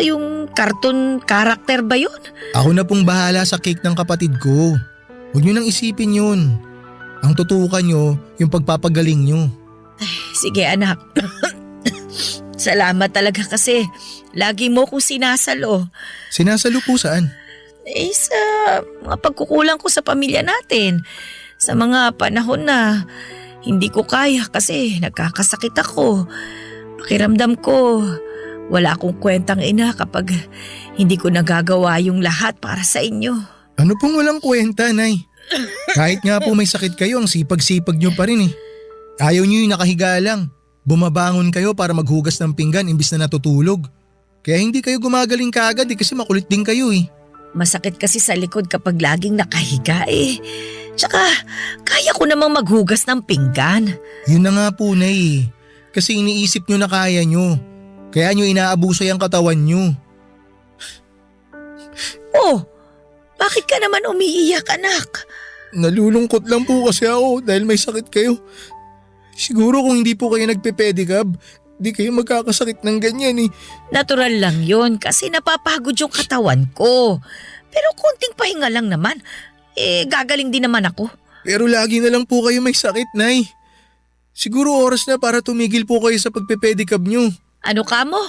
yung cartoon character ba yun? Ako na pong bahala sa cake ng kapatid ko. Huwag nyo nang isipin yun. Ang tutukan nyo, yung pagpapagaling nyo. Sige anak, Salamat talaga kasi lagi mo kong sinasalo. Sinasalo po saan? Sa mga pagkukulang ko sa pamilya natin. Sa mga panahon na hindi ko kaya kasi nagkakasakit ako. Pakiramdam ko, wala akong kwentang ina kapag hindi ko nagagawa yung lahat para sa inyo. Ano pong walang kwenta, Nay? Kahit nga po may sakit kayo, ang sipag-sipag nyo pa rin eh. Ayaw nyo yung nakahiga lang. Bumabangon kayo para maghugas ng pinggan imbis na natutulog. Kaya hindi kayo gumagaling kaagad kasi makulit din kayo eh. Masakit kasi sa likod kapag laging nakahiga eh. Tsaka kaya ko namang maghugas ng pinggan. Yun na nga po, Nay eh. Kasi iniisip nyo na kaya nyo. Kaya nyo inaabuso yung katawan nyo. Oh, bakit ka naman umiiyak, anak? Nalulungkot lang po kasi ako dahil may sakit kayo. Siguro kung hindi po kayo nagpe-pedicab, di kayo magkakasakit ng ganyan eh. Natural lang yun kasi napapagod yung katawan ko. Pero konting pahinga lang naman. Gagaling din naman ako. Pero lagi na lang po kayo may sakit, Nay. Siguro oras na para tumigil po kayo sa pagpe-pedicab nyo. Ano ka mo?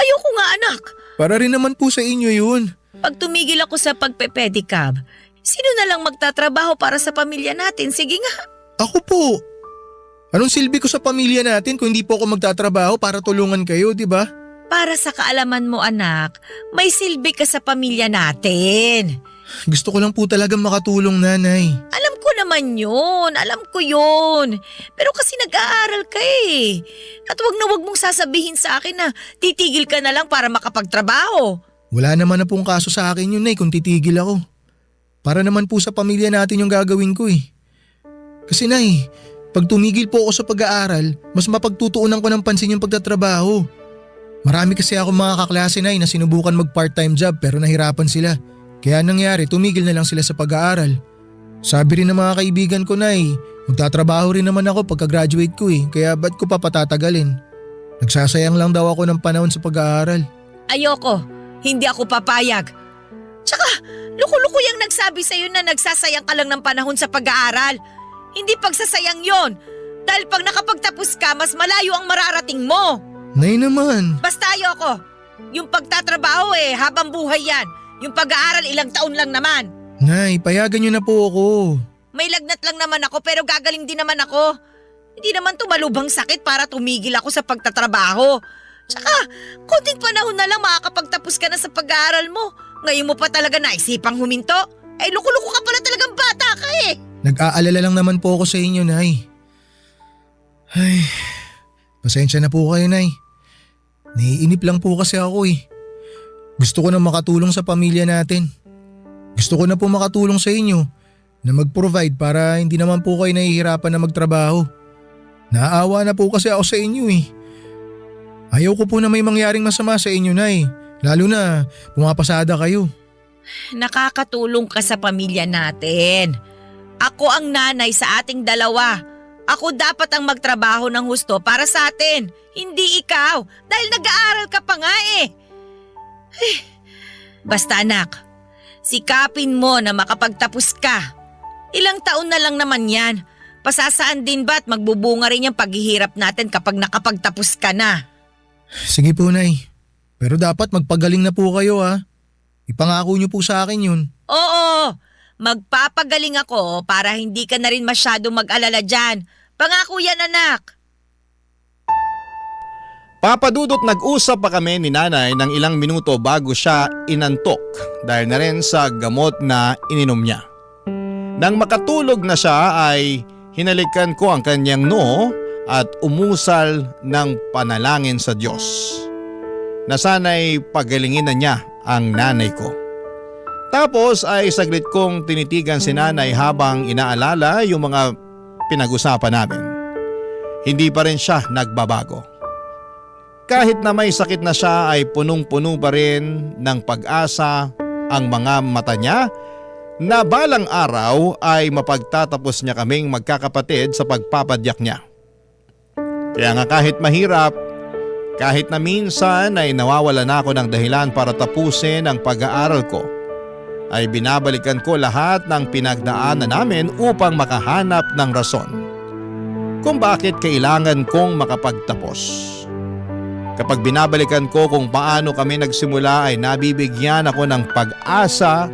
Ayoko nga, anak. Para rin naman po sa inyo yun. Pag tumigil ako sa pagpe-pedicab, sino na lang magtatrabaho para sa pamilya natin? Sige nga. Ako po. Anong silbi ko sa pamilya natin kung hindi po ako magtatrabaho para tulungan kayo, di ba? Para sa kaalaman mo, anak, may silbi ka sa pamilya natin. Gusto ko lang po talagang makatulong, Nanay. Alam ko naman yun. Alam ko yun. Pero kasi nag-aaral ka eh. At wag na wag mong sasabihin sa akin na titigil ka na lang para makapagtrabaho. Wala naman na pong kaso sa akin yun, Nay, kung titigil ako. Para naman po sa pamilya natin yung gagawin ko eh. Kasi, Nay, pag tumigil po ako sa pag-aaral, mas mapagtutuunan ko ng pansin yung pagtatrabaho. Marami kasi ako mga kaklase, Nay, na sinubukan mag part-time job pero nahirapan sila. Kaya nangyari, tumigil na lang sila sa pag-aaral. Sabi rin ng mga kaibigan ko, Nay, magtatrabaho rin naman ako pagka-graduate ko eh, kaya ba't ko pa patatagalin? Nagsasayang lang daw ako ng panahon sa pag-aaral. Ayoko. Hindi ako papayag. Tsaka, luko-luko yung nagsabi sa'yo na nagsasayang ka lang ng panahon sa pag-aaral. Hindi pagsasayang yon. Dahil pag nakapagtapos ka, mas malayo ang mararating mo. Nay naman. Basta ayoko. Yung pagtatrabaho habang buhay yan. Yung pag-aaral ilang taon lang naman. Nay, payagan niyo na po ako. May lagnat lang naman ako pero gagaling din naman ako. Hindi naman tumalubhang sakit para tumigil ako sa pagtatrabaho. Tsaka, konting panahon na lang makakapagtapos ka na sa pag-aaral mo. Ngayon mo pa talaga naisipang huminto? Luko-luko ka pala talagang bata ka eh. Nag-aalala lang naman po ako sa inyo, Nay. Ay, pasensya na po kayo, Nay. Naiinip lang po kasi ako eh. Gusto ko na makatulong sa pamilya natin. Gusto ko na po makatulong sa inyo na mag-provide para hindi naman po kayo nahihirapan na magtrabaho. Naawa na po kasi ako sa inyo eh. Ayaw ko po na may mangyaring masama sa inyo, Nay. Lalo na pumapasada kayo. Nakakatulong ka sa pamilya natin. Ako ang nanay sa ating dalawa. Ako dapat ang magtrabaho ng husto para sa atin. Hindi ikaw. Dahil nag-aaral ka pa nga eh. Basta anak, sikapin mo na makapagtapos ka. Ilang taon na lang naman yan. Pasasaan din ba at magbubunga rin yung paghihirap natin kapag nakapagtapos ka na? Sige po, Nay. Pero dapat magpagaling na po kayo ha. Ipangako niyo po sa akin yun. Oo, magpapagaling ako para hindi ka na rin masyadong mag-alala dyan. Pangako yan, anak. Papadudot nag-usap pa kami ni nanay ng ilang minuto bago siya inantok dahil na rin sa gamot na ininom niya. Nang makatulog na siya ay hinalikan ko ang kanyang noo at umusal ng panalangin sa Diyos na sana'y pagalingin na niya ang nanay ko. Tapos ay saglit kong tinitigan si nanay habang inaalala yung mga pinag-usapan namin. Hindi pa rin siya nagbabago. Kahit na may sakit na siya ay punong-puno pa rin ng pag-asa ang mga mata niya na balang araw ay mapagtatapos niya kaming magkakapatid sa pagpapadyak niya. Kaya nga kahit mahirap, kahit na minsan ay nawawala na ako ng dahilan para tapusin ang pag-aaral ko, ay binabalikan ko lahat ng pinagdaanan namin upang makahanap ng rason kung bakit kailangan kong makapagtapos. Kapag binabalikan ko kung paano kami nagsimula ay nabibigyan ako ng pag-asa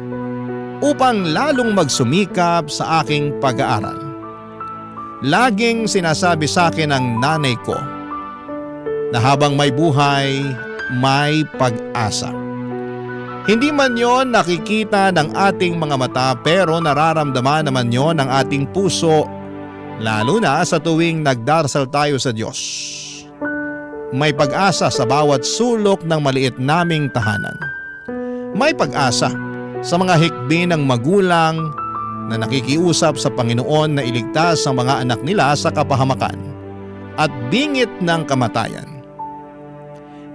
upang lalong magsumikap sa aking pag-aaral. Laging sinasabi sa akin ng nanay ko na habang may buhay, may pag-asa. Hindi man yon nakikita ng ating mga mata pero nararamdaman naman yon ng ating puso, lalo na sa tuwing nagdarasal tayo sa Diyos. May pag-asa sa bawat sulok ng maliit naming tahanan. May pag-asa sa mga hikbi ng magulang na nakikiusap sa Panginoon na iligtas ang mga anak nila sa kapahamakan at bingit ng kamatayan.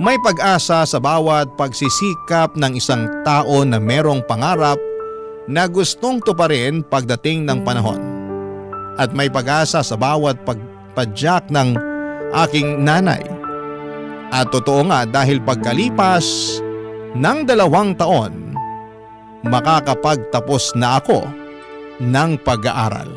May pag-asa sa bawat pagsisikap ng isang tao na merong pangarap na gustong tuparin pagdating ng panahon. At may pag-asa sa bawat pagpadyak ng aking nanay. At totoo nga dahil pagkalipas ng 2 taon, makakapagtapos na ako ng pag-aaral.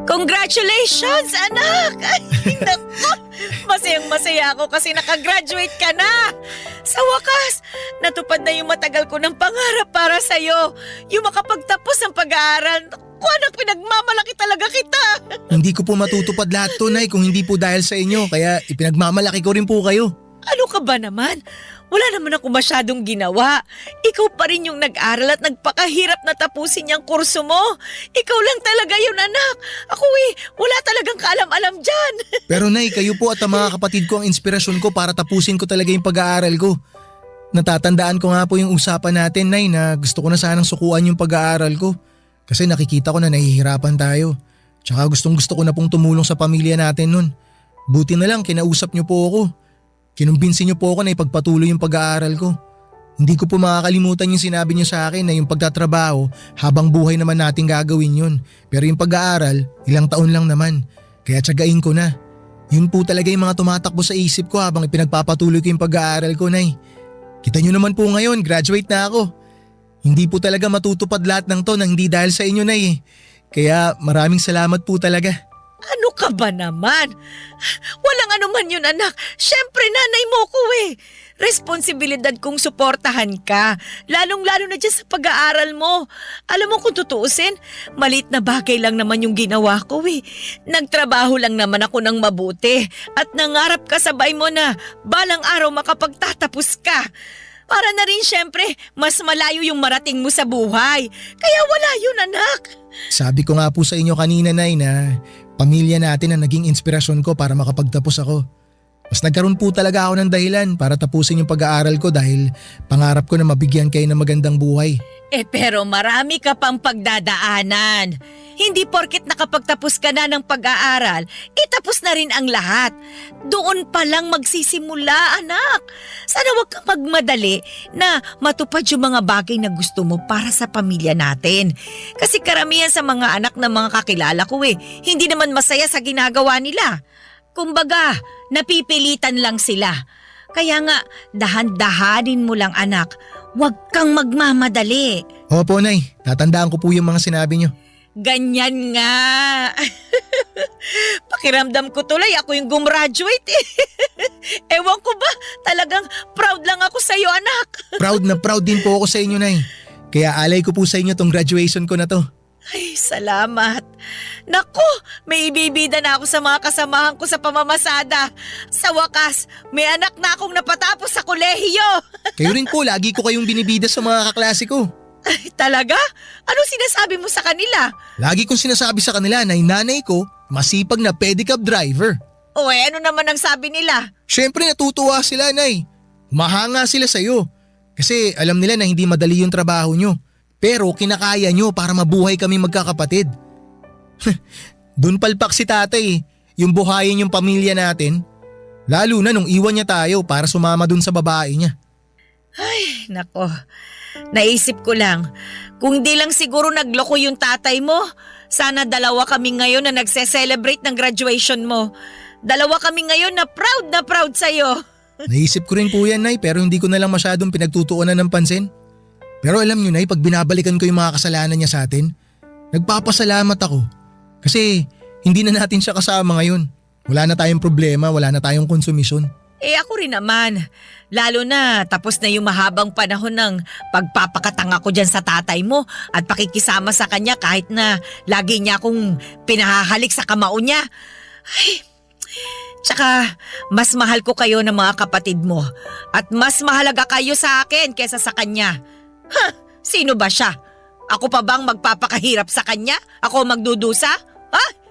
Congratulations, anak! Ay, naku! Masayang-masaya ako kasi nakagraduate ka na! Sa wakas, natupad na yung matagal ko ng pangarap para sa'yo. Yung makapagtapos ng pag-aaral. Naku, anak, pinagmamalaki talaga kita! Hindi ko po matutupad lahat to, Nay, kung hindi po dahil sa inyo. Kaya ipinagmamalaki ko rin po kayo. Ano ka ba naman? Wala naman ako masyadong ginawa. Ikaw pa rin yung nag-aral at nagpakahirap na tapusin yung kurso mo. Ikaw lang talaga yun, anak. Ako wala talagang kaalam-alam dyan. Pero Nay, kayo po at ang mga kapatid ko ang inspirasyon ko para tapusin ko talaga yung pag-aaral ko. Natatandaan ko nga po yung usapan natin, Nay, na gusto ko na sanang sukuan yung pag-aaral ko. Kasi nakikita ko na nahihirapan tayo. Tsaka gustong-gusto ko na pong tumulong sa pamilya natin nun. Buti na lang kinausap niyo po ako. Kinumbinsin niyo po ako na ipagpatuloy yung pag-aaral ko. Hindi ko po makakalimutan yung sinabi niyo sa akin na yung pagtatrabaho habang buhay naman natin gagawin yun. Pero yung pag-aaral, ilang taon lang naman. Kaya tsagain ko na. Yun po talaga yung mga tumatakbo sa isip ko habang ipinagpapatuloy ko yung pag-aaral ko, Nay. Kita niyo naman po ngayon, graduate na ako. Hindi po talaga matutupad lahat ng to nang hindi dahil sa inyo, Nay. Kaya maraming salamat po talaga. Ano ka ba naman? Walang anuman yun, anak. Siyempre, nanay mo ko Responsibilidad kong suportahan ka. Lalong-lalo na dyan sa pag-aaral mo. Alam mo kung tutuusin, maliit na bagay lang naman yung ginawa ko Nagtrabaho lang naman ako ng mabuti. At nangarap ka sabay mo na balang araw makapagtatapos ka. Para na rin siyempre, mas malayo yung marating mo sa buhay. Kaya wala yun, anak. Sabi ko nga po sa inyo kanina, Nay, na pamilya natin ang naging inspirasyon ko para makapagtapos ako. Mas nagkaroon po talaga ako ng dahilan para tapusin yung pag-aaral ko dahil pangarap ko na mabigyan kayo ng magandang buhay. Pero marami ka pang pagdadaanan. Hindi porket nakapagtapos ka na ng pag-aaral, tapos na rin ang lahat. Doon pa lang magsisimula, anak. Sana wag kang magmadali na matupad yung mga bagay na gusto mo para sa pamilya natin. Kasi karamihan sa mga anak ng mga kakilala ko hindi naman masaya sa ginagawa nila. Kumbaga, napipilitan lang sila. Kaya nga, dahan-dahanin mo lang, anak. Huwag kang magmamadali. Opo, Nay. Tatandaan ko po yung mga sinabi niyo. Ganyan nga. Pakiramdam ko tuloy ako yung gumraduate Ewan ko ba, talagang proud lang ako sa iyo, anak. Proud na proud din po ako sa inyo, Nay. Kaya alay ko po sa inyo tong graduation ko na to. Ay, salamat. Naku, may ibibida na ako sa mga kasamahan ko sa pamamasada. Sa wakas, may anak na akong napatapos sa kolehiyo. Kayo rin po, lagi ko kayong binibida sa mga kaklase ko. Ay, talaga? Anong sinasabi mo sa kanila? Lagi kong sinasabi sa kanila na yung nanay ko, masipag na pedicab driver. O ano naman ang sabi nila? Siyempre natutuwa sila, Nay. Humahanga sila sa'yo. Kasi alam nila na hindi madali yung trabaho nyo. Pero kinakaya nyo para mabuhay kami magkakapatid. Doon palpak si tatay yung buhayin yung pamilya natin. Lalo na nung iwan niya tayo para sumama dun sa babae niya. Ay, nako. Naisip ko lang, kung di lang siguro nagloko yung tatay mo, sana dalawa kami ngayon na nagse-celebrate ng graduation mo. Dalawa kami ngayon na proud sa'yo. Naisip ko rin po yan, Nay, pero hindi ko na lang masyadong pinagtutuunan ng pansin. Pero alam niyo, Nay, pag binabalikan ko yung mga kasalanan niya sa atin, nagpapasalamat ako. Kasi hindi na natin siya kasama ngayon. Wala na tayong problema, wala na tayong konsumisyon. Ako rin naman. Lalo na tapos na yung mahabang panahon ng pagpapakatanga ko dyan sa tatay mo at pakikisama sa kanya kahit na lagi niya akong pinahahalik sa kamao niya. Ay, tsaka mas mahal ko kayo ng mga kapatid mo at mas mahalaga kayo sa akin kesa sa kanya. Sino ba siya? Ako pa bang magpapakahirap sa kanya? Ako magdudusa?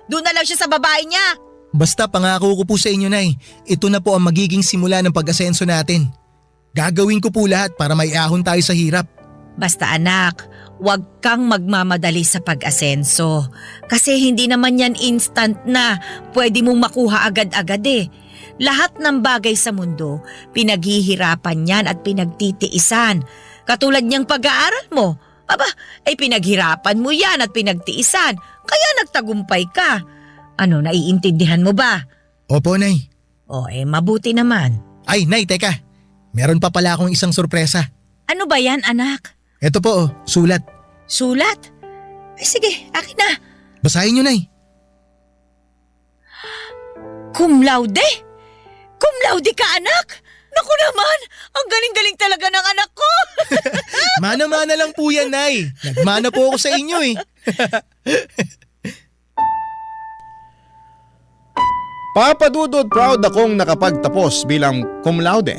Doon na lang siya sa babae niya. Basta pangako ko po sa inyo, Nay, ito na po ang magiging simula ng pag-asenso natin. Gagawin ko po lahat para maiahon tayo sa hirap. Basta anak, huwag kang magmamadali sa pag-asenso. Kasi hindi naman yan instant na pwede mong makuha agad-agad eh. Lahat ng bagay sa mundo, pinaghihirapan yan at pinagtitiisan. Katulad niyang pag-aaral mo. Pinaghirapan mo yan at pinagtiisan. Kaya nagtagumpay ka. Ano, naiintindihan mo ba? Opo, Nay. Mabuti naman. Ay, Nay, teka. Meron pa pala akong isang sorpresa. Ano ba yan, anak? Ito po, sulat. Sulat? Ay sige, akin na. Basahin niyo, Nay. Cum laude? Cum laude ka, anak? Naku naman, ang galing-galing talaga ng anak ko. Mana-mana lang po yan, Nay. Nagmana po ako sa inyo eh. Papa Dudut, proud akong nakapagtapos bilang cum laude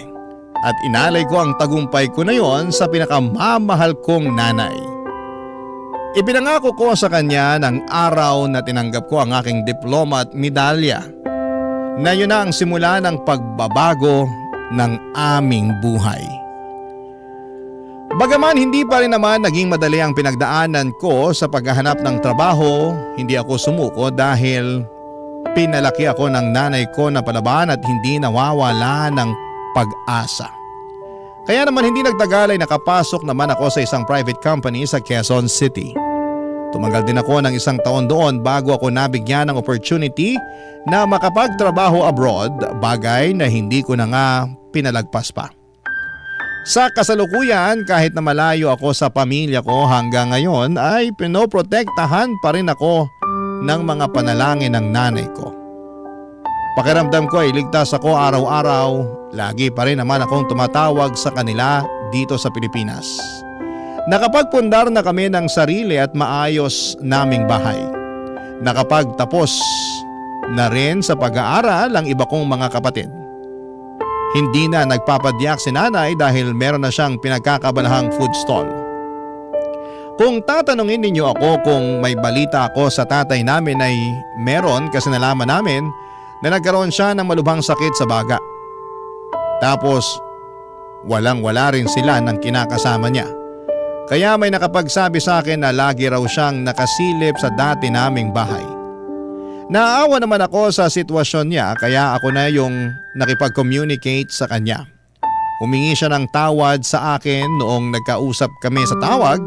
at inalay ko ang tagumpay ko na yon sa pinakamamahal kong nanay. Ipinangako ko sa kanya ng araw na tinanggap ko ang aking diploma at medalya na yun na ang simula ng pagbabago ng aming buhay. Bagaman hindi pa rin naman naging madali ang pinagdaanan ko sa paghahanap ng trabaho, hindi ako sumuko dahil pinalaki ako ng nanay ko na palaban at hindi nawawala ng pag-asa. Kaya naman hindi nagtagal ay nakapasok naman ako sa isang private company sa Quezon City. Tumagal din ako ng 1 taon doon bago ako nabigyan ng opportunity na makapagtrabaho abroad, bagay na hindi ko na nga pinalagpas pa. Sa kasalukuyan, kahit na malayo ako sa pamilya ko hanggang ngayon ay pinoprotektahan pa rin ako ng mga panalangin ng nanay ko. Pakiramdam ko ay ligtas ako araw-araw, lagi pa rin naman akong tumatawag sa kanila dito sa Pilipinas. Nakapagpundar na kami ng sarili at maayos naming bahay. Nakapagtapos na rin sa pag-aaral ang iba kong mga kapatid. Hindi na nagpapadyak si nanay dahil meron na siyang pinagkakabalahang food stall. Kung tatanungin ninyo ako kung may balita ako sa tatay namin ay meron kasi nalaman namin na nagkaroon siya ng malubhang sakit sa baga. Tapos walang-wala rin sila ng kinakasama niya. Kaya may nakapagsabi sa akin na lagi raw siyang nakasilip sa dati naming bahay. Naawa naman ako sa sitwasyon niya kaya ako na yung nakipag-communicate sa kanya. Humingi siya ng tawad sa akin noong nagkausap kami sa tawag.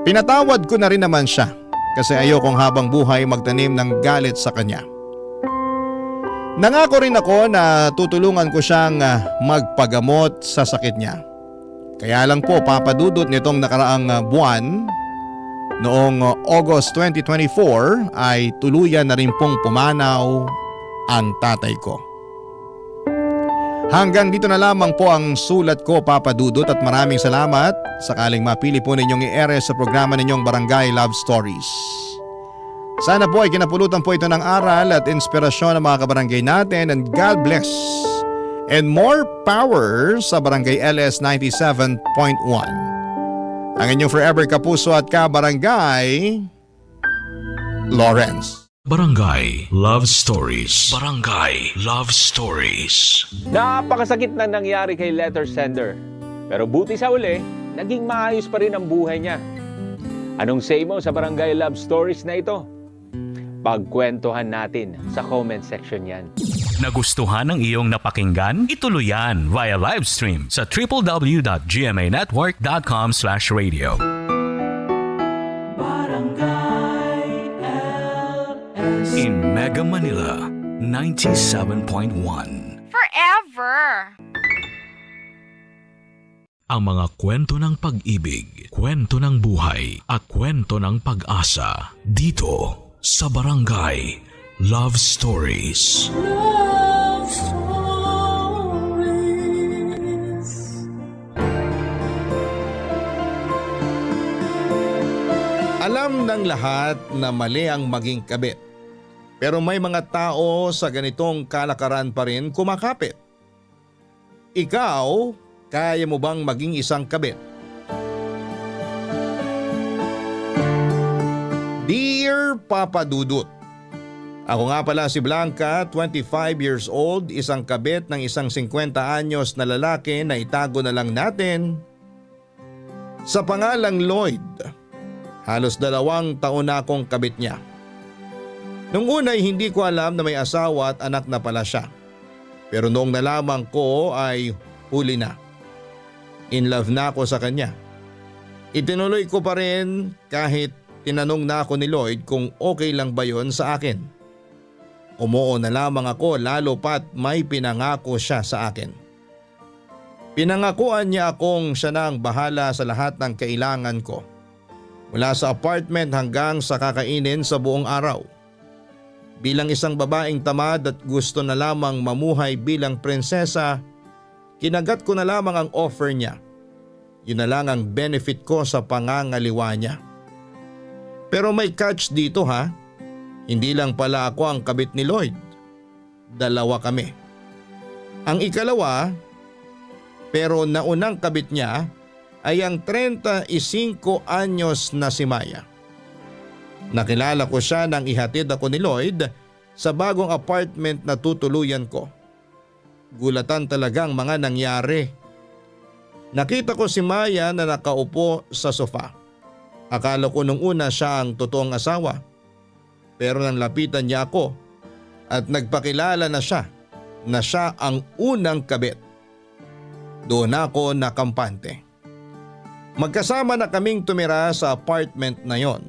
Pinatawad ko na rin naman siya kasi ayokong habang buhay magtanim ng galit sa kanya. Nangako rin ako na tutulungan ko siyang magpagamot sa sakit niya. Kaya lang po Papa Dudut, nitong nakaraang buwan, noong August 2024 ay tuluyan na rin pong pumanaw ang tatay ko. Hanggang dito na lamang po ang sulat ko Papa Dudut at maraming salamat sakaling mapili po ninyong i-ere sa programa ninyong Barangay Love Stories. Sana po ay kinapulutan po ito ng aral at inspirasyon ng mga kabarangay natin and God bless and more power sa Barangay LS 97.1. Ang inyong forever kapuso at kabarangay, Lawrence. Barangay Love Stories. Barangay Love Stories. Napakasakit na nangyari kay letter sender. Pero buti sa uli, naging maayos pa rin ang buhay niya. Anong say mo sa Barangay Love Stories na ito? Pagkwentuhan natin sa comment section yan. Nagustuhan ng iyong napakinggan? Ituloy yan via live stream sa www.gmanetwork.com/radio. Barangay LS. In Mega Manila, 97.1. Forever. Ang mga kwento ng pag-ibig, kwento ng buhay at kwento ng pag-asa dito sa Barangay Love Stories. Love Stories. Alam ng lahat na mali ang maging kabit. Pero may mga tao sa ganitong kalakaran pa rin kumakapit. Ikaw, kaya mo bang maging isang kabit? Dear Papa Dudut, ako nga pala si Blanca, 25 years old, isang kabit ng isang 50 anyos na lalaki na itago na lang natin sa pangalang Lloyd. Halos 2 taon na akong kabit niya. Nung una ay hindi ko alam na may asawa at anak na pala siya. Pero noong nalaman ko ay huli na. In love na ako sa kanya. Itinuloy ko pa rin kahit tinanong na ako ni Lloyd kung okay lang ba yon sa akin. Umuo na lamang ako lalo pat may pinangako siya sa akin. Pinangakuan niya akong siya na ang bahala sa lahat ng kailangan ko. Mula sa apartment hanggang sa kakainin sa buong araw. Bilang isang babaeng tamad at gusto na lamang mamuhay bilang prinsesa, kinagat ko na lamang ang offer niya. Yun na lang ang benefit ko sa pangangaliwa niya. Pero may catch dito ha. Hindi lang pala ako ang kabit ni Lloyd. 2 kami. Ang ikalawa, pero naunang kabit niya ay ang 35 anyos na si Maya. Nakilala ko siya nang ihatid ako ni Lloyd sa bagong apartment na tutuluyan ko. Gulatan talagang mga nangyari. Nakita ko si Maya na nakaupo sa sofa. Akala ko nung una siya ang totoong asawa. Pero nang lapitan niya ako at nagpakilala na siya ang unang kabit. Doon ako nakampante. Magkasama na kaming tumira sa apartment na yon.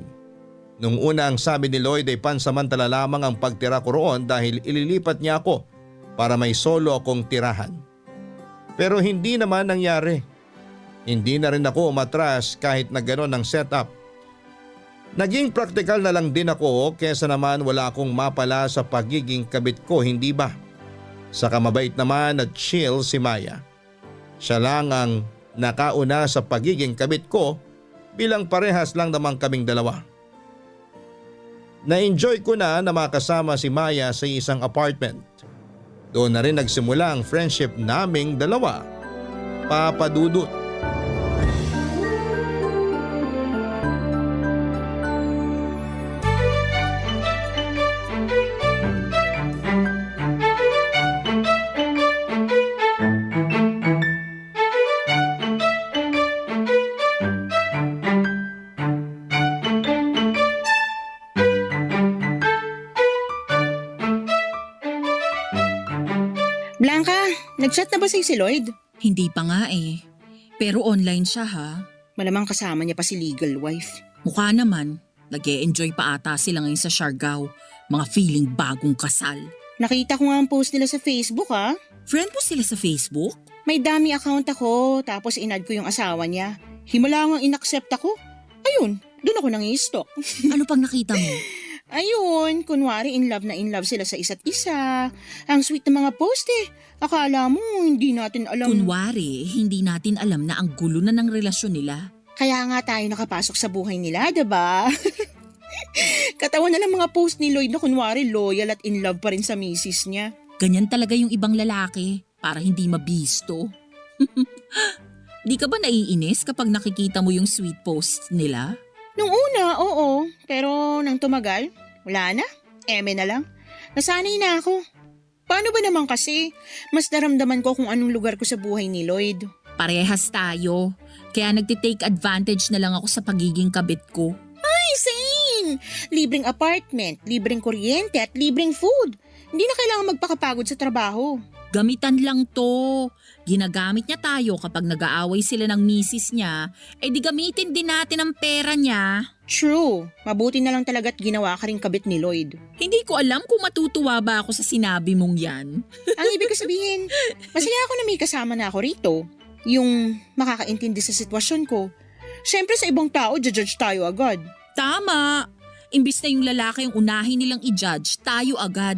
Nung una ang sabi ni Lloyd ay pansamantala lamang ang pagtira ko roon dahil ililipat niya ako para may solo akong tirahan. Pero hindi naman nangyari. Hindi na rin ako umatras kahit na gano'n ang setup. Naging praktikal na lang din ako kesa naman wala akong mapala sa pagiging kabit ko, hindi ba? Saka mabait naman at chill si Maya. Siya lang ang nakauna sa pagiging kabit ko bilang parehas lang naman kaming 2. Na-enjoy ko na makasama si Maya sa isang apartment. Doon na rin nagsimula ang friendship naming 2, Papa Dudut. Blanca, nag-chat na ba sa'yo si Lloyd? Hindi pa nga eh. Pero online siya ha. Malamang kasama niya pa si legal wife. Mukha naman. Nag-e-enjoy pa ata sila ngayon sa Siargao. Mga feeling bagong kasal. Nakita ko nga ang post nila sa Facebook ha. Friend mo sila sa Facebook? May dummy account ako tapos inad ko yung asawa niya. Himala nga inaccept ako. Ayun, doon ako nangi-stalk. Ano pang nakita mo? Ayun, kunwari in love sila sa isa't isa. Ang sweet ng mga post eh. Akala mo hindi natin alam. Kunwari, hindi natin alam na ang gulo na ng relasyon nila. Kaya nga tayo nakapasok sa buhay nila, diba? Katawan na lang mga post ni Lloyd na kunwari loyal at in love pa rin sa misis niya. Ganyan talaga yung ibang lalaki para hindi mabisto. Di ka ba naiinis kapag nakikita mo yung sweet post nila? Nung una, oo. Pero nang tumagal, wala na. Eme na lang. Nasanay na ako. Paano ba naman kasi? Mas naramdaman ko kung anong lugar ko sa buhay ni Lloyd. Parehas tayo. Kaya nagtitake advantage na lang ako sa pagiging kabit ko. Ay, same! Libreng apartment, libreng kuryente at libreng food. Hindi na kailangan magpakapagod sa trabaho. Gamitan lang to. Ginagamit niya tayo kapag nag-aaway sila ng misis niya, di gamitin din natin ang pera niya. True. Mabuti na lang talaga't ginawa ka rin kabit ni Lloyd. Hindi ko alam kung matutuwa ba ako sa sinabi mong yan. Ang ibig ko sabihin, masaya ako na may kasama na ako rito. Yung makakaintindi sa sitwasyon ko. Siyempre sa ibang tao, judge tayo agad. Tama. Imbis na yung lalaki yung unahin nilang i-judge, tayo agad.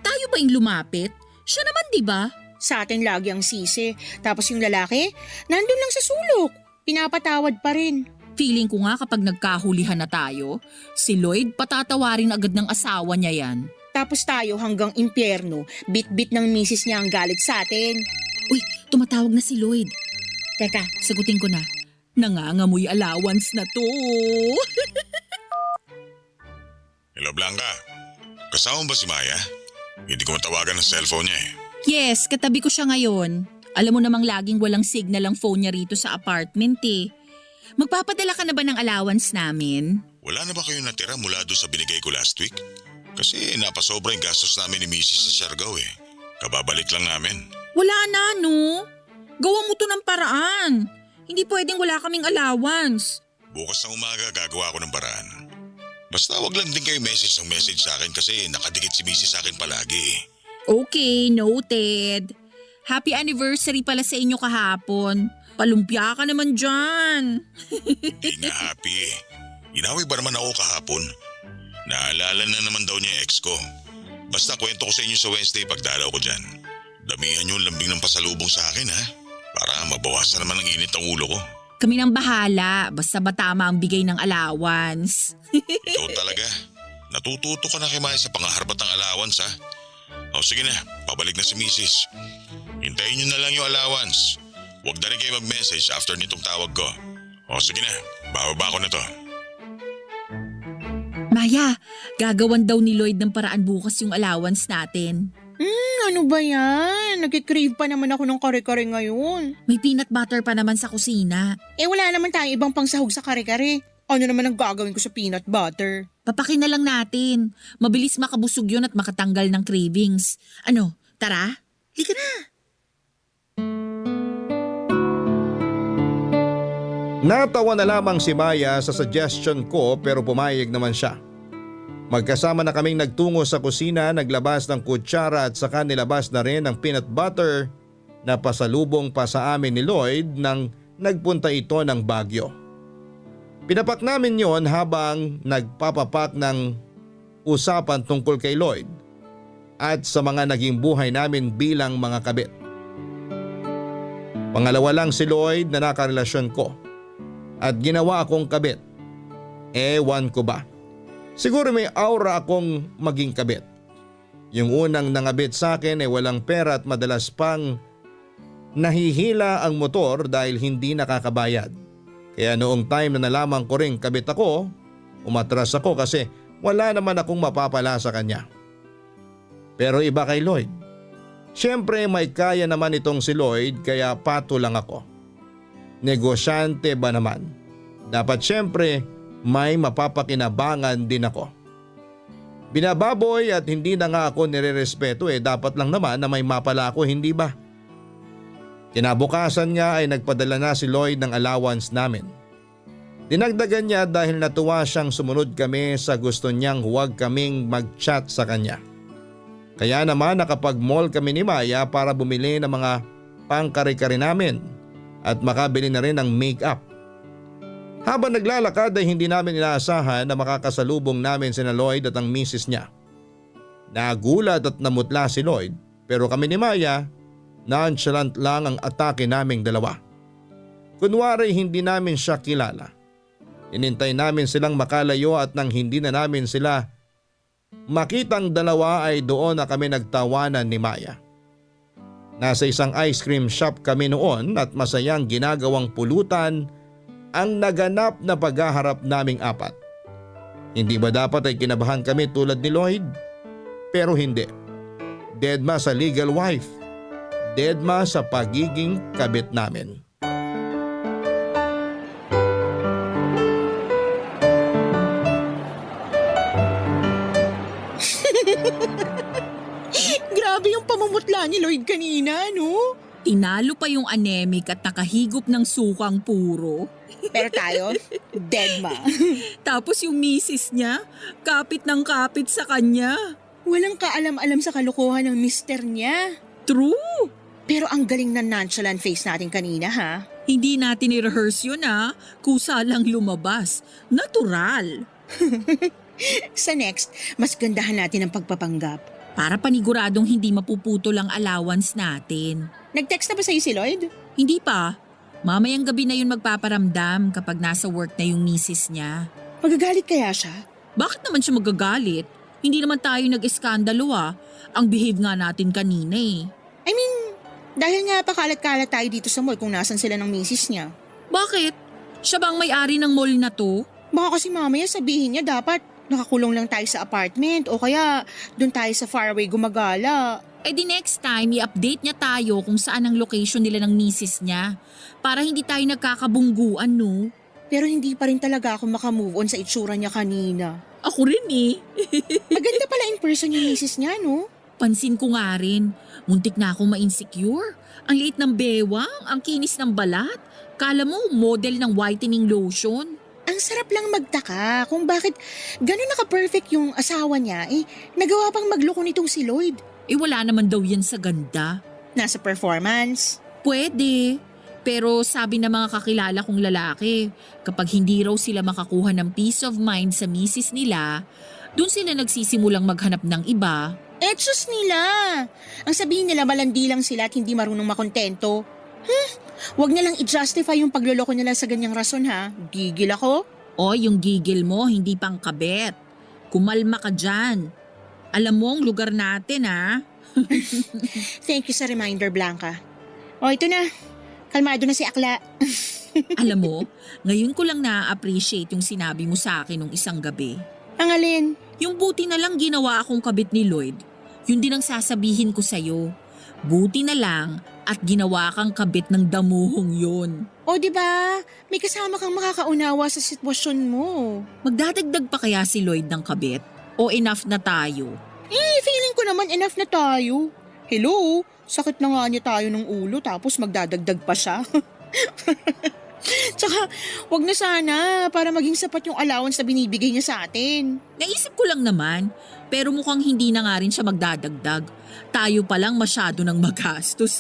Tayo ba yung lumapit? Siya naman, di ba? Sa atin lagi ang sisi. Tapos yung lalaki, nandun lang sa sulok. Pinapatawad pa rin. Feeling ko nga kapag nagkahulihan na tayo, si Lloyd patatawarin agad ng asawa niya yan. Tapos tayo hanggang impyerno, bit-bit ng misis niya ang galit sa atin. Uy, tumatawag na si Lloyd. Teka, sagutin ko na. Nangangamoy allowance na to. Hello, Blanca. Kasama mo ba si Maya? Hindi ko matawagan ng cellphone niya eh. Yes, katabi ko siya ngayon. Alam mo namang laging walang signal ang phone niya rito sa apartment eh. Magpapadala ka na ba ng allowance namin? Wala na ba kayong natira mula doon sa binigay ko last week? Kasi napasobra yung gastos namin ni Mrs. sa Siargao eh. Kababalik lang namin. Wala na, no? Gawa mo to ng paraan. Hindi pwedeng wala kaming allowance. Bukas na umaga gagawa ko ng paraan. Basta wag lang din kayo message ng message sa akin kasi nakadikit si Mrs. sa akin palagi eh. Okay, noted. Happy anniversary pala sa inyo kahapon. Palumpia ka naman dyan. Hindi nga happy eh. Inaway ba naman ako kahapon? Naalala na naman daw niya ex ko. Basta kwento ko sa inyo sa Wednesday pagdalaw ko dyan. Damihan yung lambing ng pasalubong sa akin ha. Para mabawasan naman ang init ng ulo ko. Kami nang bahala, basta ba tama ang bigay ng allowance. Ikaw talaga. Natututo ka na kay Maya sa pangaharbat ng allowance ha. O sige na, pabalik na si Mrs. Hintayin nyo na lang yung allowance. Huwag na rin kayo mag-message after nitong tawag ko. O sige na, bababa ko na to. Maya, gagawan daw ni Lloyd ng paraan bukas yung allowance natin. Ano ba yan? Nagkikrave pa naman ako ng kare-kare ngayon. May peanut butter pa naman sa kusina. Wala naman tayong ibang pangsahog sa kare-kare. Ano naman ang gagawin ko sa peanut butter? Papakin na lang natin. Mabilis makabusog yun at makatanggal ng cravings. Ano, tara? Halika na. Natawa na lamang si Maya sa suggestion ko pero pumayag naman siya. Magkasama na kaming nagtungo sa kusina, naglabas ng kutsara at saka nilabas na rin ang peanut butter na pasalubong pa sa amin ni Lloyd nang nagpunta ito ng Baguio. Pinapak namin yon habang nagpapapak ng usapan tungkol kay Lloyd at sa mga naging buhay namin bilang mga kabit. Pangalawa lang si Lloyd na nakarelasyon ko at ginawa akong kabit. Ewan ko ba? Siguro may aura akong maging kabit. Yung unang nangabit sa akin ay walang pera at madalas pang nahihila ang motor dahil hindi nakakabayad. Kaya noong time na nalaman ko rin kabit ako, umatras ako kasi wala naman akong mapapala sa kanya. Pero iba kay Lloyd. Siyempre may kaya naman itong si Lloyd kaya pato lang ako. Negosyante ba naman? Dapat siyempre may mapapakinabangan din ako. Binababoy at hindi na nga ako nirerespeto dapat lang naman na may mapala ako, hindi ba? Kinabukasan nga ay nagpadala na si Lloyd ng allowance namin. Dinagdagan niya dahil natuwa siyang sumunod kami sa gusto niyang huwag kaming mag-chat sa kanya. Kaya naman nakapag-mall kami ni Maya para bumili ng mga pangkare-kare namin at makabili na rin ng make-up. Habang naglalakad ay hindi namin inaasahan na makakasalubong namin sina Lloyd at ang misis niya. Nagulat at namutla si Lloyd pero kami ni Maya, nonchalant lang ang atake naming dalawa. Kunwari hindi namin siya kilala. Inintay namin silang makalayo at nang hindi na namin sila makitang dalawa ay doon na kami nagtawanan ni Maya. Nasa isang ice cream shop kami noon at masayang ginagawang pulutan ang naganap na paghaharap naming apat. Hindi ba dapat ay kinabahan kami tulad ni Lloyd? Pero hindi. Deadma sa legal wife. Deadma sa pagiging kabit namin. Grabe yung pamumutla ni Lloyd kanina, no? Tinalo pa yung anemic at nakahigop ng sukang puro. Pero tayo, dead ma. Tapos yung misis niya, kapit ng kapit sa kanya. Walang kaalam-alam sa kalokohan ng mister niya. True! Pero ang galing na nonchalant face natin kanina, ha? Hindi natin i-rehearse yun kusa lang lumabas. Natural. Sa next, mas gandahan natin ang pagpapanggap. Para paniguradong hindi mapuputol ang allowance natin. Nag-text na ba sa'yo si Lloyd? Hindi pa. Mamayang gabi na yun magpaparamdam kapag nasa work na yung misis niya. Magagalit kaya siya? Bakit naman siya magagalit? Hindi naman tayo nag-eskandalo Ang behave nga natin kanina I mean, dahil nga pakalat-kalat tayo dito sa mall kung nasan sila ng misis niya. Bakit? Siya bang may-ari ng mall na to? Baka kasi mamaya sabihin niya dapat nakakulong lang tayo sa apartment o kaya doon tayo sa faraway gumagala. Eh di next time, i-update niya tayo kung saan ang location nila ng misis niya. Para hindi tayo nagkakabungguan, no? Pero hindi pa rin talaga ako makamove on sa itsura niya kanina. Ako rin Maganda pala in person yung misis niya, no? Pansin ko nga rin. Muntik na akong ma-insecure. Ang liit ng bewang, ang kinis ng balat. Kala mo, model ng whitening lotion. Ang sarap lang magtaka kung bakit gano'n naka-perfect yung asawa niya, nagawa pang magloko nitong si Lloyd. Wala naman daw yan sa ganda. Nasa performance. Pwede. Pero sabi ng mga kakilala kong lalaki, kapag hindi raw sila makakuha ng peace of mind sa misis nila, dun sila nagsisimulang maghanap ng iba. Etsos nila. Ang sabihin nila malandi lang sila at hindi marunong makontento. Huwag nilang i-justify yung pagloloko nila sa ganyang rason, ha? Gigil ako. O, yung gigil mo, hindi pang kabet. Kumalma ka dyan. Alam mo ang lugar natin, Thank you sa reminder, Blanca. O, ito na. Kalmado na si Akla. Alam mo, ngayon ko lang na-appreciate yung sinabi mo sa akin nung isang gabi. Ang alin? Yung buti na lang ginawa akong kabit ni Lloyd. Yun din ang sasabihin ko sa'yo. Buti na lang at ginawa kang kabit ng damuhong yun. O, di ba? May kasama kang makakaunawa sa sitwasyon mo. Magdadagdag pa kaya si Lloyd ng kabit? O enough na tayo? Feeling ko naman enough na tayo. Hello? Sakit na nga niya tayo ng ulo tapos magdadagdag pa siya. Tsaka, wag na sana para maging sapat yung allowance na binibigay niya sa atin. Naisip ko lang naman, pero mukhang hindi na nga rin siya magdadagdag. Tayo pa lang masyado nang magastos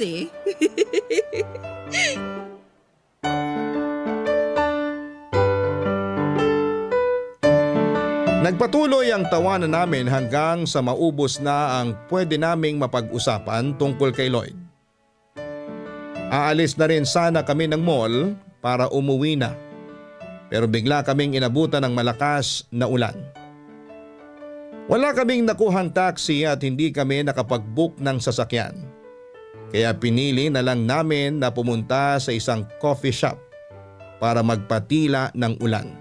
Nagpatuloy ang tawanan namin hanggang sa maubos na ang pwede naming mapag-usapan tungkol kay Lloyd. Aalis na rin sana kami ng mall para umuwi na. Pero bigla kaming inabutan ng malakas na ulan. Wala kaming nakuhang taxi at hindi kami nakapag-book ng sasakyan. Kaya pinili na lang namin na pumunta sa isang coffee shop para magpatila ng ulan.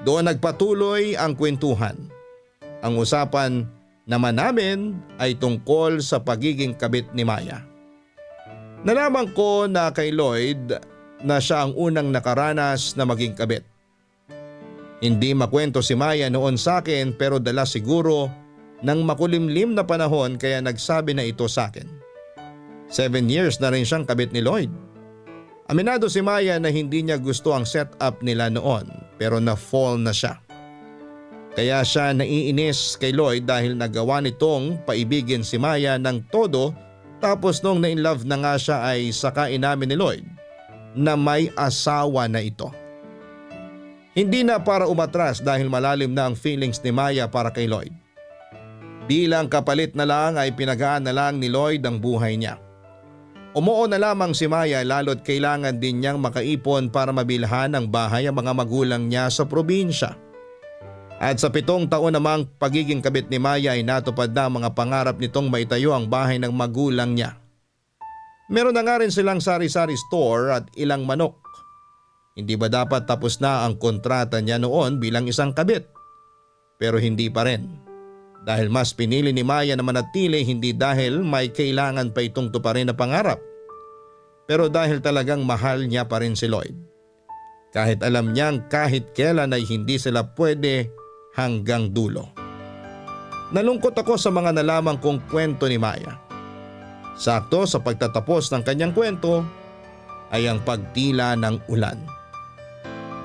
Doon nagpatuloy ang kwentuhan. Ang usapan naman namin ay tungkol sa pagiging kabit ni Maya. Nalaman ko na kay Lloyd na siya ang unang nakaranas na maging kabit. Hindi makwento si Maya noon sa akin pero dala siguro ng makulimlim na panahon kaya nagsabi na ito sa akin. 7 years na rin siyang kabit ni Lloyd. Aminado si Maya na hindi niya gusto ang setup nila noon pero na-fall na siya. Kaya siya naiinis kay Lloyd dahil nagawa nitong paibigin si Maya ng todo tapos nung na-inlove na nga siya ay saka inamin ni Lloyd na may asawa na ito. Hindi na para umatras dahil malalim na ang feelings ni Maya para kay Lloyd. Bilang kapalit na lang ay pinagaan na lang ni Lloyd ang buhay niya. Umuo na lamang si Maya lalo't kailangan din niyang makaipon para mabilhan ng bahay ang mga magulang niya sa probinsya. At sa 7 taon namang pagiging kabit ni Maya ay natupad na mga pangarap nitong maitayo ang bahay ng magulang niya. Meron na nga rin silang sari-sari store at ilang manok. Hindi ba dapat tapos na ang kontrata niya noon bilang isang kabit? Pero hindi pa rin. Dahil mas pinili ni Maya na manatili hindi dahil may kailangan pa itong tuparin na pangarap. Pero dahil talagang mahal niya pa rin si Lloyd. Kahit alam niyang kahit kailan ay hindi sila pwede hanggang dulo. Nalungkot ako sa mga nalaman kong kwento ni Maya. Sakto sa pagtatapos ng kanyang kwento ay ang pagtila ng ulan.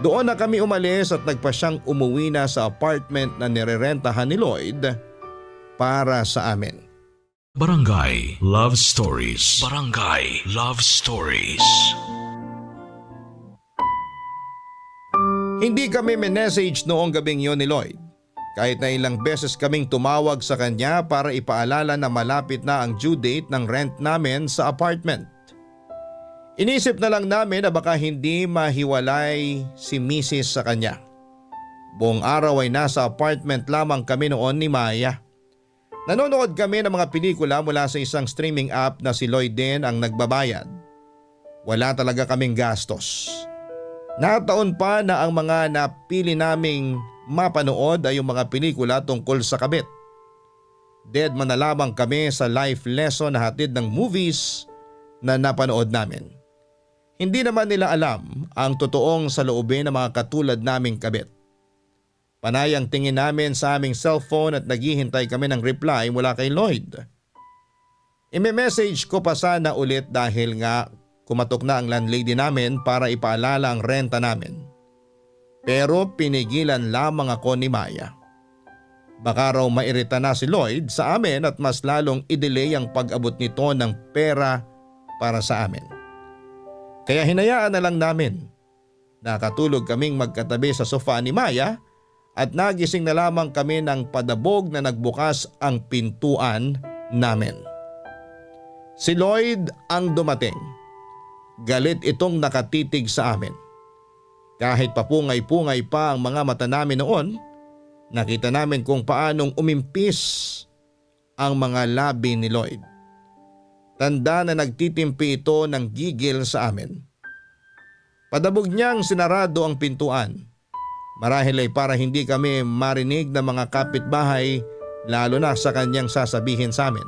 Doon na kami umalis at nagpasyang umuwi na sa apartment na nirerentahan ni Lloyd para sa amin. Barangay Love Stories. Barangay Love Stories. Hindi kami minessage noong gabing yon ni Lloyd. Kahit na ilang beses kaming tumawag sa kanya para ipaalala na malapit na ang due date ng rent namin sa apartment. Inisip na lang namin na baka hindi mahiwalay si Mrs. sa kanya. Buong araw ay nasa apartment lamang kami noon ni Maya. Nanonood kami ng mga pelikula mula sa isang streaming app na si Lloyd din ang nagbabayad. Wala talaga kaming gastos. Nataon pa na ang mga napili naming mapanood ay yung mga pelikula tungkol sa kabit. Dead man na lamang kami sa life lesson na hatid ng movies na napanood namin. Hindi naman nila alam ang totoong saloobin ng mga katulad naming kabit. Panay ang tingin namin sa aming cellphone at naghihintay kami ng reply mula kay Lloyd. Ime-message ko pa sana ulit dahil nga kumatok na ang landlady namin para ipaalala ang renta namin. Pero pinigilan lamang ako ni Maya. Baka raw mairita na si Lloyd sa amin at mas lalong i-delay ang pag-abot nito ng pera para sa amin. Kaya hinayaan na lang namin. Nakatulog kaming magkatabi sa sofa ni Maya at nagising na lamang kami ng padabog na nagbukas ang pintuan namin. Si Lloyd ang dumating. Galit itong nakatitig sa amin. Kahit papungay-pungay pa ang mga mata namin noon, nakita namin kung paanong umimpis ang mga labi ni Lloyd. Tanda na nagtitimpi ito ng gigil sa amin. Padabog niyang sinarado ang pintuan. Marahil ay para hindi kami marinig ng mga kapitbahay lalo na sa kanyang sasabihin sa amin.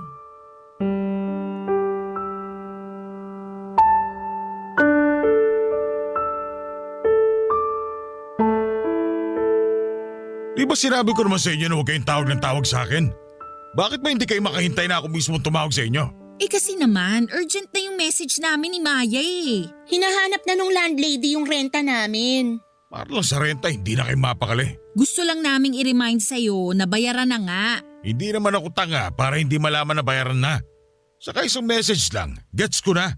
Di ba sinabi ko naman sa inyo na huwag kayong tawag ng tawag sa akin? Bakit ba hindi kayo makahintay na ako mismo tumawag sa inyo? Kasi naman, urgent na yung message namin ni Maya eh. Hinahanap na nung landlady yung renta namin. Para lang sa renta, hindi na kayo mapakali. Gusto lang naming i-remind sa'yo na bayaran na nga. Hindi naman ako tanga para hindi malaman na bayaran na. Saka isang message lang, gets ko na.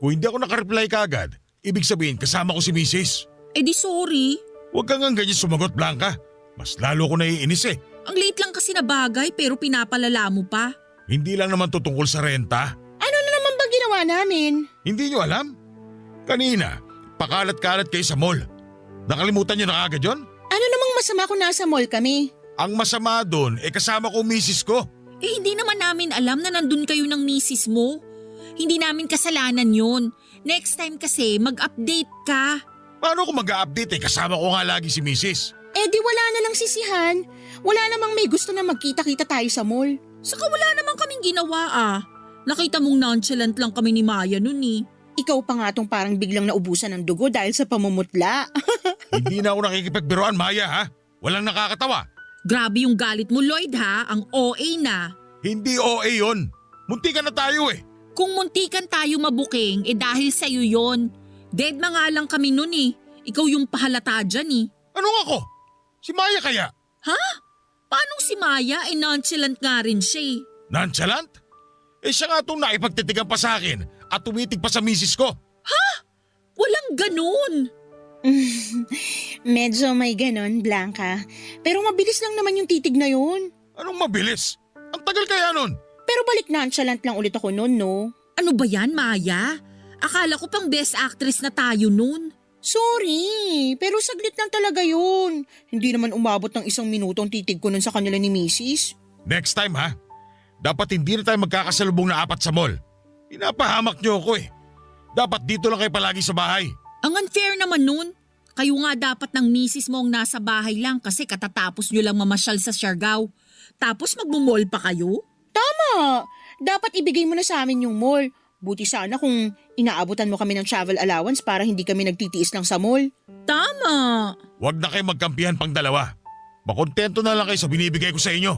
Kung hindi ako nakareply kaagad, ibig sabihin kasama ko si Mrs. Di sorry. Huwag kang ganyan sumagot, Blanca. Mas lalo ko naiinis eh. Ang late lang kasi na bagay pero pinapalala mo pa. Hindi lang naman tutungkol sa renta. Ano na naman ba ginawa namin? Hindi nyo alam? Kanina, pakalat-kalat kayo sa mall. Nakalimutan nyo na agad yun? Ano namang masama kung nasa mall kami? Ang masama doon, kasama ko misis ko. Hindi naman namin alam na nandun kayo ng misis mo. Hindi namin kasalanan yun. Next time kasi mag-update ka. Paano ko mag-a-update kasama ko nga lagi si misis? Di wala na lang sisihan. Wala namang may gusto na magkita-kita tayo sa mall. Saka wala naman kaming ginawa Nakita mong nonchalant lang kami ni Maya nun eh. Ikaw pa nga tong parang biglang naubusan ng dugo dahil sa pamumutla. Hindi na ako nakikipagbiruan, Maya ha? Walang nakakatawa. Grabe yung galit mo, Lloyd ha. Ang OA na. Hindi OA yun. Muntikan na tayo eh. Kung muntikan tayo mabuking, dahil sa'yo yon. Dead na nga lang kami nun eh. Ikaw yung pahalata dyan eh. Anong ako? Si Maya kaya? Ha? Paanong si Maya? Nonchalant nga rin siya eh. Nonchalant? Siya nga itong naipagtitigan pa sa akin at tumitig pa sa misis ko. Ha? Walang ganun. Medyo may ganon, Blanca. Pero mabilis lang naman yung titig na yun. Anong mabilis? Ang tagal kaya nun? Pero balik nonchalant lang ulit ako nun, no? Ano ba yan, Maya? Akala ko pang best actress na tayo nun. Sorry, pero saglit lang talaga yun. Hindi naman umabot ng 1 minutong titig ko nun sa kanila ni Mrs. Next time ha? Dapat hindi na tayo magkakasalubong na 4 sa mall. Pinapahamak niyo ako eh. Dapat dito lang kayo palagi sa bahay. Ang unfair naman nun. Kayo nga dapat ng misis mo ang nasa bahay lang kasi katatapos nyo lang mamasyal sa Siargao. Tapos magmumall pa kayo? Tama! Dapat ibigay mo na sa amin yung mall. Buti sana kung inaabutan mo kami ng travel allowance para hindi kami nagtitiis lang sa mall. Tama! Huwag na kayo magkampihan pang dalawa. Makontento na lang kayo sa binibigay ko sa inyo.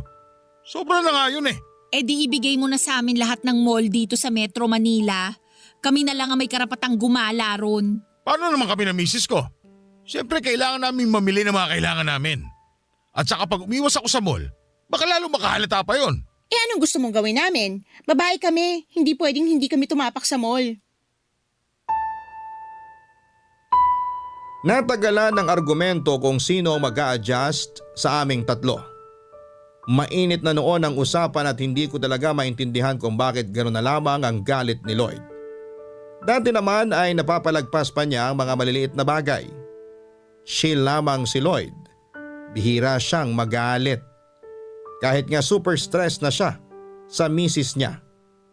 Sobra na nga yun eh. Eh di ibigay mo na sa amin lahat ng mall dito sa Metro Manila. Kami na lang ang may karapatang gumala ron. Paano naman kami ng misis ko? Siyempre kailangan namin mamili ng mga kailangan namin. At saka pag umiwas ako sa mall, baka lalo makahalata pa yon. Eh anong gusto mong gawin namin? Babae kami, hindi pwedeng hindi kami tumapak sa mall. Natagalan ng argumento kung sino ang mag-a-adjust sa aming tatlo. Mainit na noon ang usapan at hindi ko talaga maintindihan kung bakit gano'n na lamang ang galit ni Lloyd. Dati naman ay napapalagpas pa niya ang mga maliliit na bagay. Chill lamang si Lloyd. Bihira siyang magalit. Kahit nga super stress na siya sa misis niya,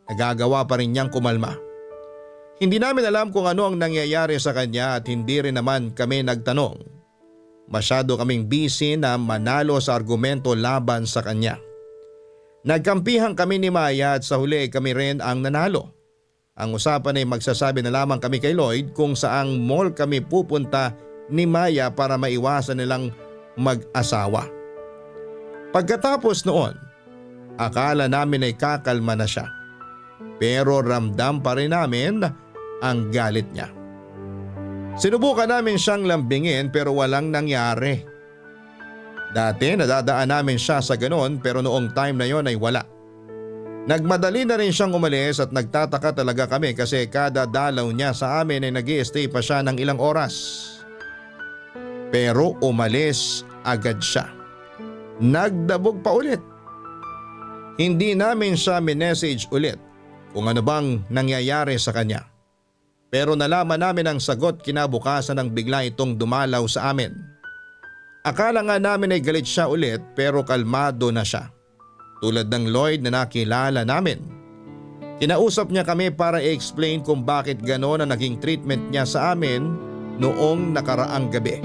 nagagawa pa rin niyang kumalma. Hindi namin alam kung ano ang nangyayari sa kanya at hindi rin naman kami nagtanong. Masyado kaming busy na manalo sa argumento laban sa kanya. Nagkampihan kami ni Maya at sa huli kami rin ang nanalo. Ang usapan ay magsasabi na lamang kami kay Lloyd kung saang mall kami pupunta ni Maya para maiwasan nilang mag-asawa. Pagkatapos noon, akala namin ay kakalma na siya. Pero ramdam pa rin namin ang galit niya. Sinubukan namin siyang lambingin pero walang nangyari. Dati nadadaan namin siya sa ganon pero noong time na yon ay wala. Nagmadali na rin siyang umalis at nagtataka talaga kami kasi kada dalaw niya sa amin ay nag-i-stay pa siya ng ilang oras. Pero umalis agad siya. Nagdabog pa ulit. Hindi namin siya minessage ulit kung ano bang nangyayari sa kanya. Pero nalaman namin ang sagot kinabukasan nang bigla itong dumalaw sa amin. Akala nga namin ay galit siya ulit pero kalmado na siya. Tulad ng Lloyd na nakilala namin. Kinausap niya kami para i-explain kung bakit gano'n ang naging treatment niya sa amin noong nakaraang gabi.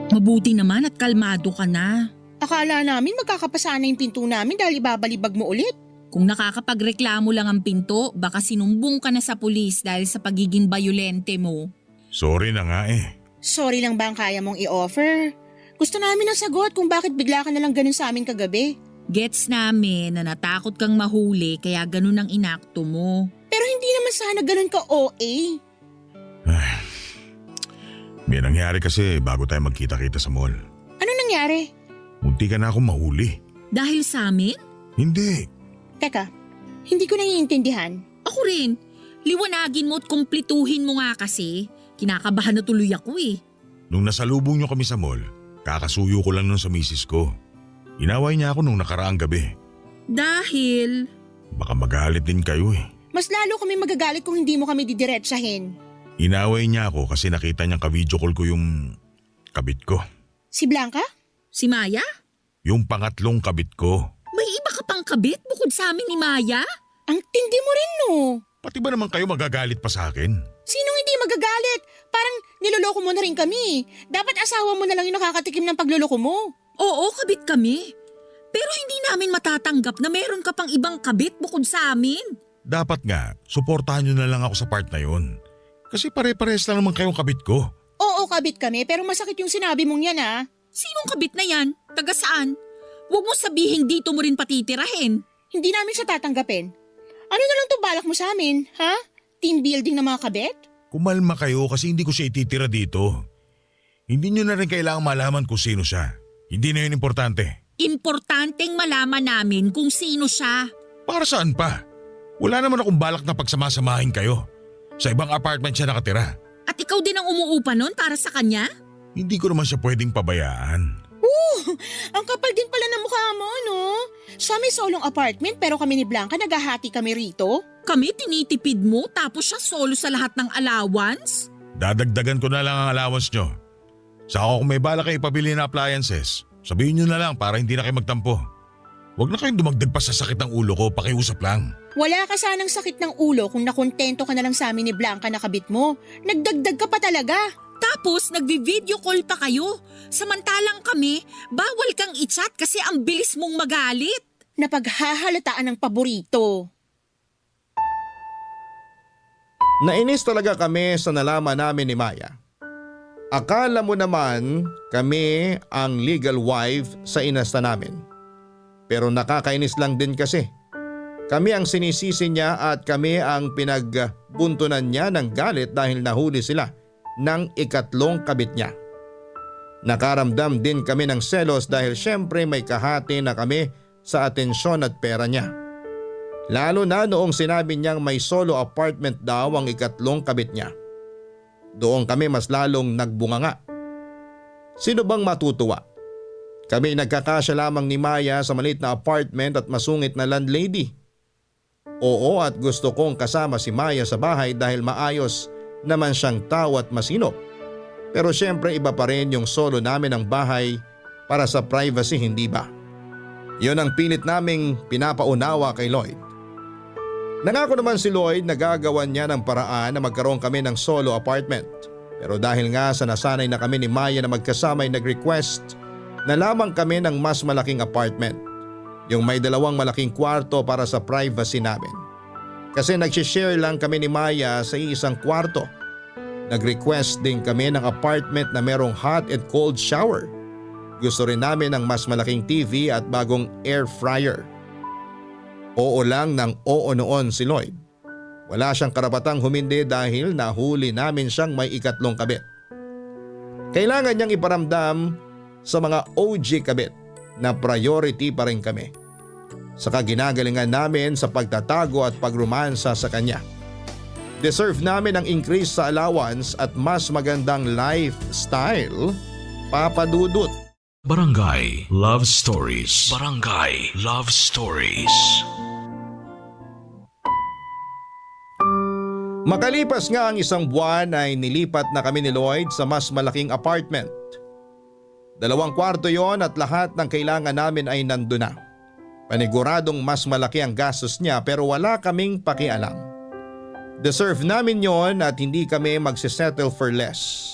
Mabuti naman at kalmado ka na. Akala namin magkakapasa na yung pinto namin dahil ibabalibag mo ulit. Kung nakakapagreklamo lang ang pinto, baka sinumbong ka na sa pulis dahil sa pagiging bayolente mo. Sorry na nga eh. Sorry lang ba ang kaya mong i-offer? Gusto namin ang sagot kung bakit bigla ka na lang ganun sa amin kagabi. Gets namin na natakot kang mahuli kaya ganun ang inakto mo. Pero hindi naman sana ganun ka OA. May nangyari kasi bago tayo magkita-kita sa mall. Ano nangyari? Munti ka na akong mahuli. Dahil sa amin? Hindi. Teka, hindi ko naiintindihan. Ako rin. Liwanagin mo at kumplituhin mo nga kasi. Kinakabahan na tuloy ako eh. Nung nasalubong niyo kami sa mall, kakasuyo ko lang nun sa misis ko. Inaway niya ako nung nakaraang gabi. Dahil? Baka magalit din kayo eh. Mas lalo kami magagalit kung hindi mo kami didiretsahin. Inaway niya ako kasi nakita niyang ka-video call ko yung kabit ko. Si Blanca? Si Maya? Yung pangatlong kabit ko. May iba ka pang kabit bukod sa amin ni Maya? Ang tindi mo rin no. Pati ba naman kayo magagalit pa sa akin? Sinong hindi magagalit? Parang niloloko mo na rin kami. Dapat asawa mo na lang yung nakakatikim ng pagloloko mo. Oo, kabit kami. Pero hindi namin matatanggap na meron ka pang ibang kabit bukod sa amin. Dapat nga, suportahan niyo na lang ako sa part na yon. Kasi pare-pares lang naman kayong kabit ko. Oo, kabit kami pero masakit yung sinabi mong yan ah. Sinong kabit na yan? Taga saan? Huwag mo sabihin dito mo rin patitirahin. Hindi namin siya tatanggapin. Ano na lang itong balak mo sa amin, ha? Team building ng mga kabit? Kumalma kayo kasi hindi ko siya ititira dito. Hindi niyo na rin kailangang malaman kung sino siya. Hindi na yun importante. Importanteng malaman namin kung sino siya. Para saan pa? Wala naman akong balak na pagsamasamahin kayo. Sa ibang apartment siya nakatira. At ikaw din ang umuupa nun para sa kanya? Hindi ko naman siya pwedeng pabayaan. Ang kapal din pala ng mukha mo, no? Siya may solong apartment pero kami ni Blanca naghahati kami rito. Kami tinitipid mo tapos siya solo sa lahat ng allowance? Dadagdagan ko na lang ang allowance nyo. Saka kung may balak kayo ipabili na appliances, sabihin nyo na lang para hindi na kayo magtampo. Huwag na kayong dumagdag pa sa sakit ng ulo ko, pakiusap lang. Wala ka sanang sakit ng ulo kung nakontento ka na lang sa amin ni Blanca na kabit mo. Nagdagdag ka pa talaga. Tapos nagvi-video call pa kayo. Samantalang kami, bawal kang i-chat kasi ang bilis mong magalit. Napaghahalataan ng paborito. Nainis talaga kami sa nalaman namin ni Maya. Akala mo naman kami ang legal wife sa inasta namin. Pero nakakainis lang din kasi. Kami ang sinisisi niya at kami ang pinagbuntunan niya ng galit dahil nahuli sila ng ikatlong kabit niya. Nakaramdam din kami ng selos dahil syempre may kahati na kami sa atensyon at pera niya. Lalo na noong sinabi niyang may solo apartment daw ang ikatlong kabit niya. Doon kami mas lalong nagbunganga. Sino bang matutuwa? Kami nagkakasya lamang ni Maya sa maliit na apartment at masungit na landlady. Oo, at gusto kong kasama si Maya sa bahay dahil maayos naman siyang tao at masinop. Pero syempre iba pa rin yung solo namin ng bahay para sa privacy, hindi ba? Yun ang pilit naming pinapaunawa kay Lloyd. Nangako naman si Lloyd na gagawan niya ng paraan na magkaroon kami ng solo apartment. Pero dahil nga sa nasanay na kami ni Maya na magkasama ay nag-request na lamang kami ng mas malaking apartment. Yung may 2 malaking kwarto para sa privacy namin. Kasi nagsishare lang kami ni Maya sa isang kwarto. Nag-request din kami ng apartment na merong hot and cold shower. Gusto rin namin ng mas malaking TV at bagong air fryer. Oo lang ng oo noon si Lloyd. Wala siyang karapatang humindi dahil nahuli namin siyang may ikatlong kabit. Kailangan niyang iparamdam sa mga OG kabit na priority pa rin kami. Saka ginagalingan namin sa pagtatago at pagromansa sa kanya. Deserve namin ang increase sa allowance at mas magandang lifestyle, Papa Dudut. Barangay Love Stories. Barangay Love Stories. Makalipas nga ang 1 buwan ay nilipat na kami ni Lloyd sa mas malaking apartment. 2 kwarto yon at lahat ng kailangan namin ay nandun na. Paniguradong mas malaki ang gastos niya pero wala kaming pakialam. Deserve namin yon at hindi kami magsisettle for less.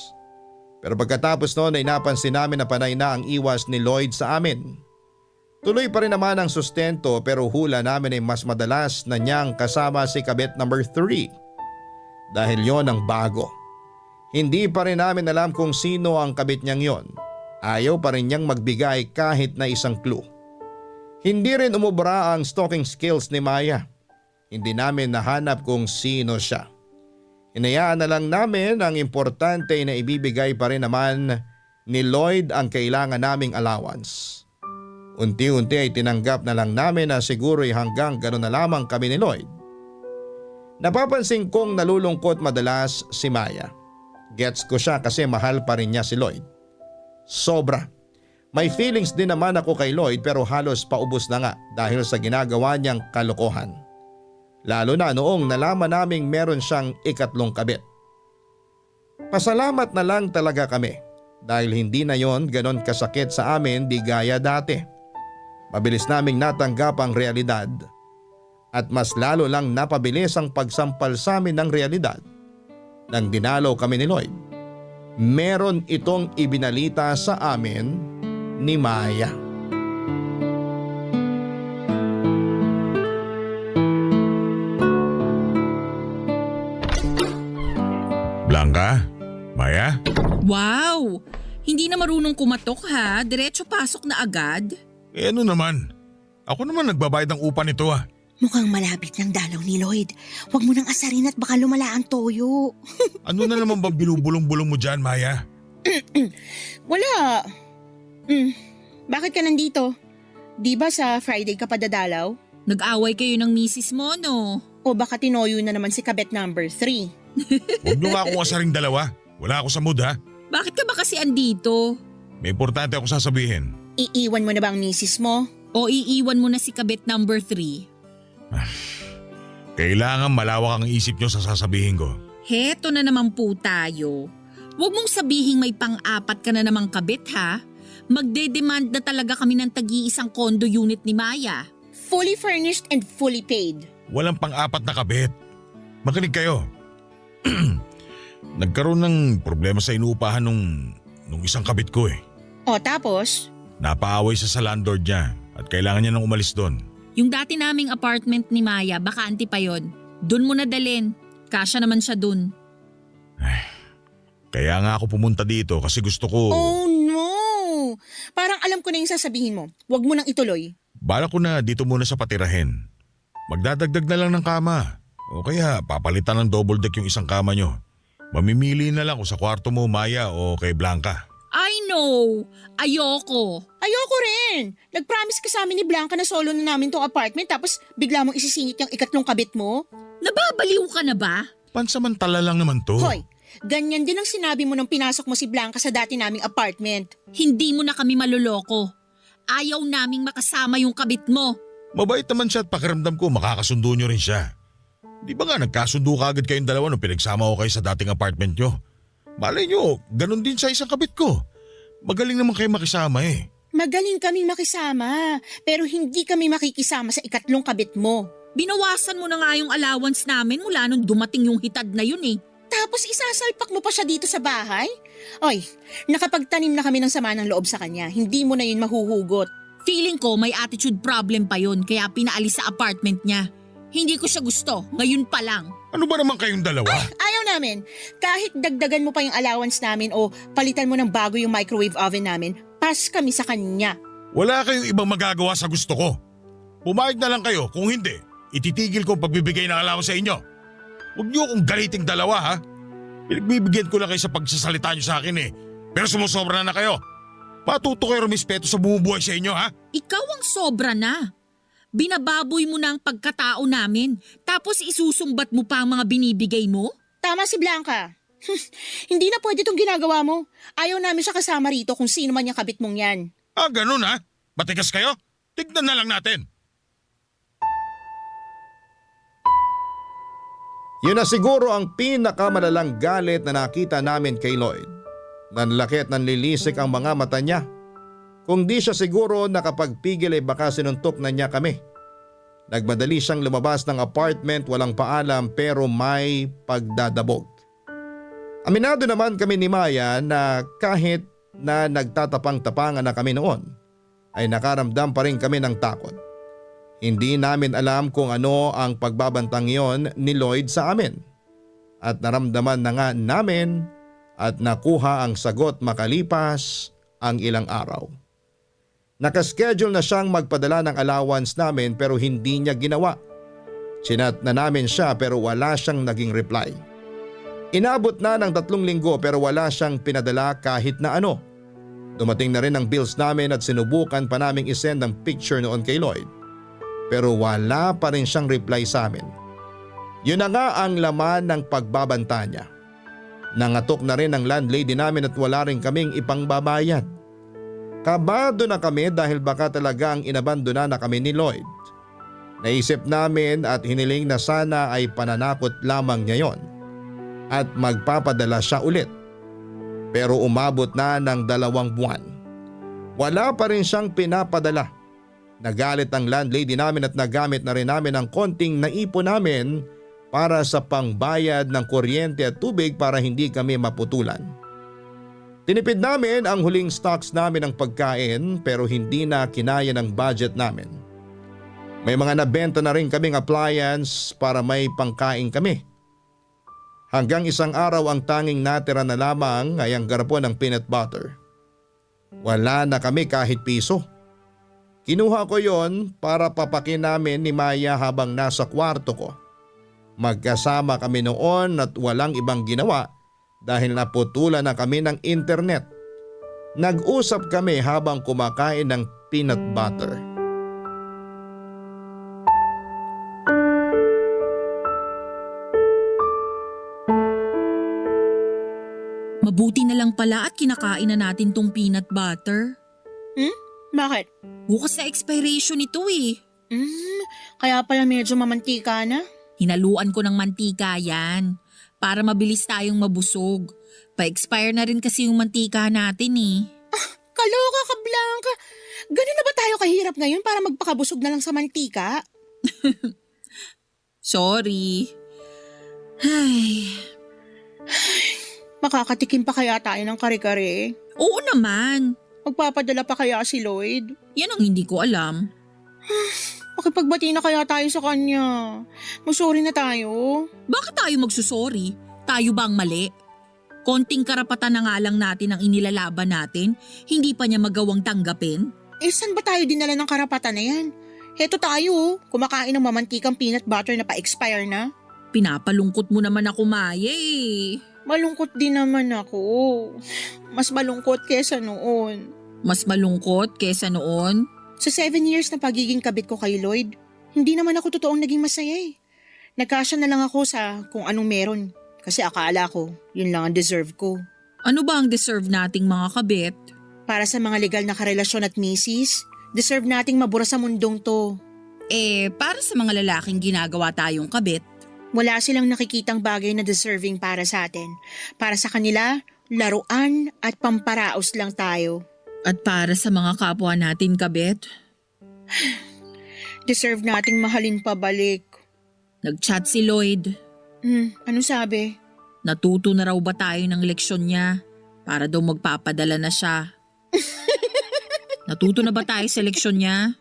Pero pagkatapos noon ay napansin namin na panay na ang iwas ni Lloyd sa amin. Tuloy pa rin naman ang sustento pero hula namin ay mas madalas na niyang kasama si kabit number 3. Dahil yon ang bago. Hindi pa rin namin alam kung sino ang kabit niyang yon. Ayaw pa rin niyang magbigay kahit na isang clue. Hindi rin umubra ang stalking skills ni Maya. Hindi namin nahanap kung sino siya. Hinayaan na lang namin ang importante na ibibigay pa rin naman ni Lloyd ang kailangan naming allowance. Unti-unti ay tinanggap na lang namin na siguro'y hanggang gano'n na lamang kami ni Lloyd. Napapansin kong nalulungkot madalas si Maya. Gets ko siya kasi mahal pa rin niya si Lloyd. Sobra. May feelings din naman ako kay Lloyd pero halos paubos na nga dahil sa ginagawa niyang kalokohan. Lalo na noong nalaman naming meron siyang ikatlong kabit. Pasalamat na lang talaga kami dahil hindi na yon ganon kasakit sa amin di gaya dati. Mabilis naming natanggap ang realidad. At mas lalo lang napabilis ang pagsampal sa amin ng realidad. Nang dinalaw kami ni Lloyd, meron itong ibinalita sa amin ni Maya. Blanca? Maya? Wow! Hindi na marunong kumatok ha, diretso pasok na agad. Eh ano naman? Ako naman nagbabayad ng upa nito ah. Mukhang malapit ng dalaw ni Lloyd. Huwag mo nang asarin at baka lumala ang toyo. Ano na naman bang binubulong-bulong mo dyan, Maya? Wala. Bakit ka nandito? Di ba sa Friday ka pa dadalaw? Nag-away kayo ng misis mo, no? O baka tinoyo na naman si kabet number 3? Huwag nyo nga akong asaring dalawa. Wala ako sa mood ha. Bakit ka ba kasi andito? May importante ako sasabihin. Iiwan mo na ba ang misis mo? O iiwan mo na si kabit number 3? Kailangan malawak ang isip nyo sa sasabihin ko. Heto na naman po tayo. Huwag mong sabihing may pang-4 ka na namang kabit ha. Magde-demand na talaga kami ng tagi-isang condo unit ni Maya. Fully furnished and fully paid. Walang pang-4 na kabit. Makinig kayo. Nagkaroon ng problema sa inuupahan nung isang kabit ko eh. O tapos? Napaaway siya sa landlord niya at kailangan niya nang umalis doon. Yung dati naming apartment ni Maya, bakante pa yon. Doon mo na dalhin. Kasya naman siya doon. Kaya nga ako pumunta dito kasi gusto ko… Oh no! Parang alam ko na yung sasabihin mo. Huwag mo nang ituloy. Bala ko na dito muna sa patirahin. Magdadagdag na lang ng kama. O kaya papalitan ng double deck yung isang kama nyo. Mamimili na lang kung sa kwarto mo, Maya, o kay Blanca. I know! Ayoko! Ayoko rin! Nag-promise ka sa amin ni Blanca na solo na namin tong apartment tapos bigla mong isisingit yung ikatlong kabit mo? Nababaliw ka na ba? Pansamantala lang naman to. Hoy, ganyan din ang sinabi mo nung pinasok mo si Blanca sa dati naming apartment. Hindi mo na kami maluloko. Ayaw naming makasama yung kabit mo. Mabait naman siya at pakiramdam ko makakasundo nyo rin siya. Di ba nga nagkasundo ka agad kayong dalawa nung pinagsama ko kayo sa dating apartment nyo? Malay nyo, ganun din sa isang kabit ko. Magaling naman kayo makisama eh. Magaling kaming makisama, pero hindi kami makikisama sa ikatlong kabit mo. Binawasan mo na nga yung allowance namin mula nung dumating yung hitad na yun eh. Tapos isasalpak mo pa siya dito sa bahay? Oy, nakapagtanim na kami ng sama ng loob sa kanya. Hindi mo na yun mahuhugot. Feeling ko may attitude problem pa yun kaya pinaalis sa apartment niya. Hindi ko siya gusto, ngayon pa lang. Ano ba naman kayong dalawa? Ayaw namin. Kahit dagdagan mo pa yung allowance namin o palitan mo ng bago yung microwave oven namin, pass kami sa kanya. Wala kayong ibang magagawa sa gusto ko. Pumayag na lang kayo, kung hindi, ititigil ko ang pagbibigay ng allowance sa inyo. Huwag niyo akong galiting dalawa ha. Pinagbibigyan ko lang kayo sa pagsasalita niyo sa akin eh. Pero sumusobra na kayo. Matuto kayo rumispeto sa bumubuhay sa inyo ha. Ikaw ang sobra na. Binababoy mo na ang pagkatao namin, tapos isusumbat mo pa ang mga binibigay mo? Tama si Blanca. Hindi na pwede itong ginagawa mo. Ayaw namin siya kasama rito kung sino man yung kabit mong yan. Ah, ganun ha? Matigas kayo? Tignan na lang natin. Yun na siguro ang pinakamalalang galit na nakita namin kay Lloyd. Nanlaki at nanlilisik ang mga mata niya. Kung di siya siguro nakapagpigil ay baka sinuntok na niya kami. Nagmadali siyang lumabas ng apartment walang paalam pero may pagdadabog. Aminado naman kami ni Maya na kahit na nagtatapang-tapangan na kami noon ay nakaramdam pa rin kami ng takot. Hindi namin alam kung ano ang pagbabantang yon ni Lloyd sa amin. At naramdaman na nga namin at nakuha ang sagot makalipas ang ilang araw. Nakaschedule na siyang magpadala ng allowance namin pero hindi niya ginawa. Chinat na namin siya pero wala siyang naging reply. Inabot na ng 3 linggo pero wala siyang pinadala kahit na ano. Dumating na rin ang bills namin at sinubukan pa naming isend ang picture noon kay Lloyd. Pero wala pa rin siyang reply sa amin. Yun na nga ang laman ng pagbabanta niya. Nangatok na rin ang landlady namin at wala rin kaming ipangbabayad. Kabado na kami dahil baka talagang inabandona na kami ni Lloyd. Naisip namin at hiniling na sana ay pananakot lamang niya yon at magpapadala siya ulit. Pero umabot na ng 2 buwan. Wala pa rin siyang pinapadala. Nagalit ang landlady namin at nagamit na rin namin ang konting naipon namin para sa pangbayad ng kuryente at tubig para hindi kami maputulan. Tinipid namin ang huling stocks namin ng pagkain pero hindi na kinaya ng budget namin. May mga nabenta na rin kaming appliance para may pangkain kami. Hanggang isang araw ang tanging natira na lamang ay ang garapon ng peanut butter. Wala na kami kahit piso. Kinuha ko yon para papakin namin ni Maya habang nasa kwarto ko. Magkasama kami noon at walang ibang ginawa dahil naputulan na kami ng internet. Nag-usap kami habang kumakain ng peanut butter. Mabuti na lang pala at kinakain na natin tong peanut butter. Bakit? Bukas na expiration ito eh. Kaya pala medyo mamantika na. Hinaluan ko ng mantika yan. Para mabilis tayong mabusog. Pa-expire na rin kasi yung mantika natin eh. Kaloka ka, Blanca. Ganun na ba tayo kahirap ngayon para magpakabusog na lang sa mantika? Sorry. Ay. Makakatikim pa kaya tayo ng kare-kare? Oo naman. Magpapadala pa kaya si Lloyd? Yan ang hindi ko alam. Makipagbati na kaya tayo sa kanya. Mag-sorry na tayo. Bakit tayo magsusorry? Tayo ba ang mali? Konting karapatan na nga lang natin ang inilalaban natin, hindi pa niya magawang tanggapin. Eh saan ba tayo dinala ng karapatan na yan? Heto tayo oh, kumakain ng mamantikang peanut butter na pa-expire na. Pinapalungkot mo naman ako, Maya eh. Malungkot din naman ako. Mas malungkot kesa noon. Mas malungkot kesa noon? Sa 7 years na pagiging kabit ko kay Lloyd, hindi naman ako totoong naging masaya eh. Nagkasya na lang ako sa kung anong meron. Kasi akala ko, yun lang ang deserve ko. Ano ba ang deserve nating mga kabit? Para sa mga legal na karelasyon at misis, deserve nating mabura sa mundong to. Eh, para sa mga lalaking ginagawa tayong kabit, Wala silang nakikitang bagay na deserving para sa atin. Para sa kanila, laruan at pamparaos lang tayo. at para sa mga kapwa natin kabit, Deserve nating mahalin pabalik. nag-chat si Lloyd. Ano sabi? Natuto na raw ba tayo ng leksyon niya para daw magpapadala na siya? Natuto na ba tayo sa leksyon niya?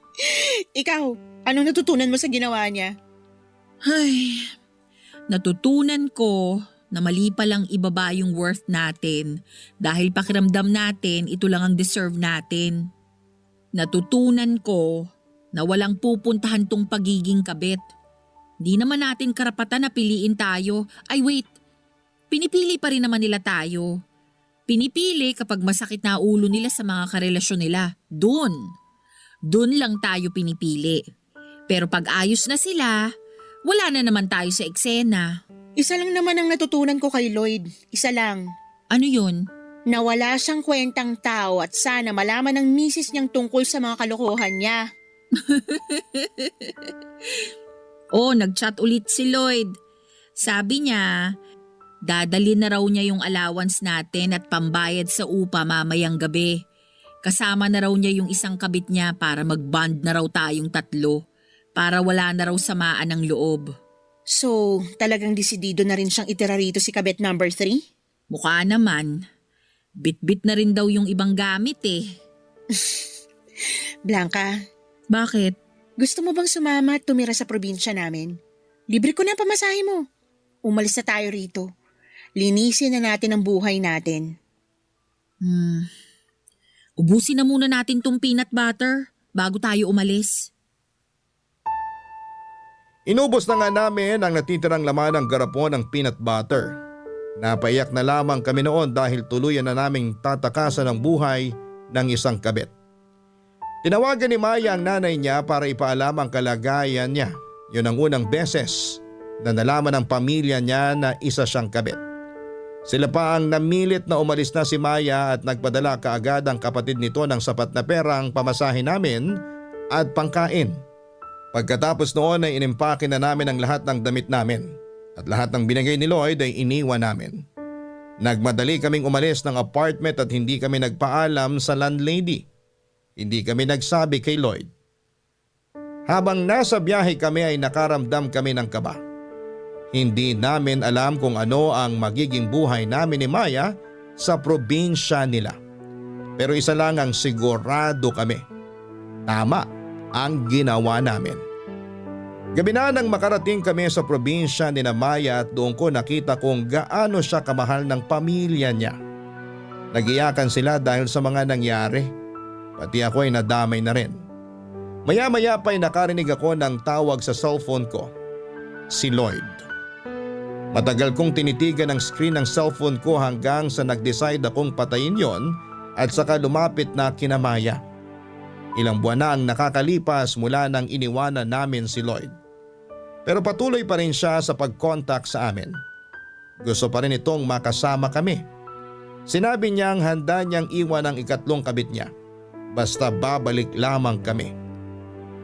Ikaw, anong natutunan mo sa ginawa niya? Ay, natutunan ko na mali palang ibaba yung worth natin dahil pakiramdam natin ito lang ang deserve natin. Natutunan ko na walang pupuntahan tong pagiging kabit. Di naman natin karapatan na piliin tayo. Ay wait, pinipili pa rin naman nila tayo. Pinipili kapag masakit na ulo nila sa mga karelasyon nila. Doon lang tayo pinipili. Pero pag ayos na sila, wala na naman tayo sa eksena. Isa lang naman ang natutunan ko kay Lloyd. Isa lang. Ano yun? Na wala siyang kwentang tao at sana malaman ng misis niyang tungkol sa mga kalokohan niya. Oh, nag-chat ulit si Lloyd. Sabi niya, dadalhin na raw niya yung allowance natin at pambayad sa upa mamayang gabi. Kasama na raw niya yung isang kabit niya para mag-bond na raw tayong tatlo. Para wala na raw samaan ng loob. So, talagang desidido na rin siyang itira rito si kabit number 3? Mukha naman. Bit-bit na rin daw yung ibang gamit eh. Blanca, Bakit? gusto mo bang sumama at tumira sa probinsya namin? Libre ko na ang pamasahe mo. Umalis na tayo rito. Linisin na natin ang buhay natin. Ubusin na muna natin tong peanut butter bago tayo umalis. Inubos na nga namin ang natitirang laman ng garapon ng peanut butter. Napaiyak na lamang kami noon dahil tuluyan na naming tatakasan ang buhay ng isang kabit. Tinawagan ni Maya ang nanay niya para ipaalam ang kalagayan niya. Yun ang unang beses na nalaman ng pamilya niya na isa siyang kabit. Sila pa ang namilit na umalis na si Maya at nagpadala kaagad ang kapatid nito ng sapat na perang pamasahe namin at pangkain. Pagkatapos noon ay inimpake na namin ang lahat ng damit namin at lahat ng binigay ni Lloyd ay iniwan namin. Nagmadali kaming umalis ng apartment at hindi kami nagpaalam sa landlady. Hindi kami nagsabi kay Lloyd. Habang nasa biyahe kami ay nakaramdam kami ng kaba. Hindi namin alam kung ano ang magiging buhay namin ni Maya sa probinsya nila. Pero isa lang ang sigurado kami. Tama ang ginawa namin. Gabi na nang makarating kami sa probinsya ni Maya at doon ko nakita kung gaano siya kamahal ng pamilya niya. Nagiyakan sila dahil sa mga nangyari. Pati ako ay nadamay na rin. Maya-maya pa ay nakarinig ako ng tawag sa cellphone ko. Si Lloyd. Matagal kong tinitigan ang screen ng cellphone ko hanggang sa nag-decide akong patayin yon at saka lumapit na kina Maya. Ilang buwan na ang nakakalipas mula nang iniwanan namin si Lloyd. Pero patuloy pa rin siya sa pag-contact sa amin. Gusto pa rin itong makasama kami. Sinabi niyang handa niyang iwan ang ikatlong kabit niya. Basta babalik lamang kami.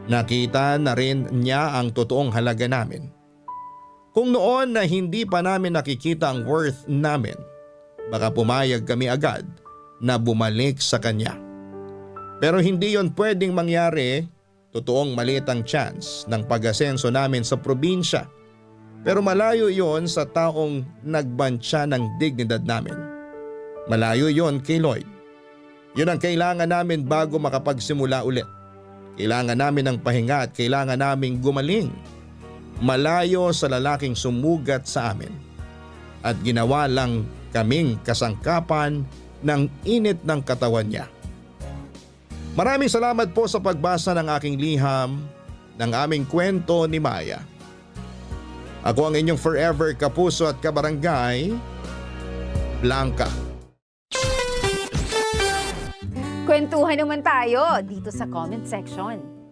Nakita na rin niya ang totoong halaga namin. Kung noon na hindi pa namin nakikita ang worth namin, baka pumayag kami agad na bumalik sa kanya. Pero hindi yon pwedeng mangyari. Totoong maliit ang chance ng pag-asenso namin sa probinsya. Pero malayo yon sa taong nagbantya ng dignidad namin. Malayo yon kay Lloyd. Yun ang kailangan namin bago makapagsimula ulit. Kailangan namin ng pahinga at kailangan naming gumaling. Malayo sa lalaking sumugat sa amin. At ginawa lang kaming kasangkapan ng init ng katawan niya. Maraming salamat po sa pagbasa ng aking liham ng aming kwento ni Maya. Ako ang inyong forever kapuso at kabarangay, Blanca. Kwentuhan naman tayo dito sa comment section.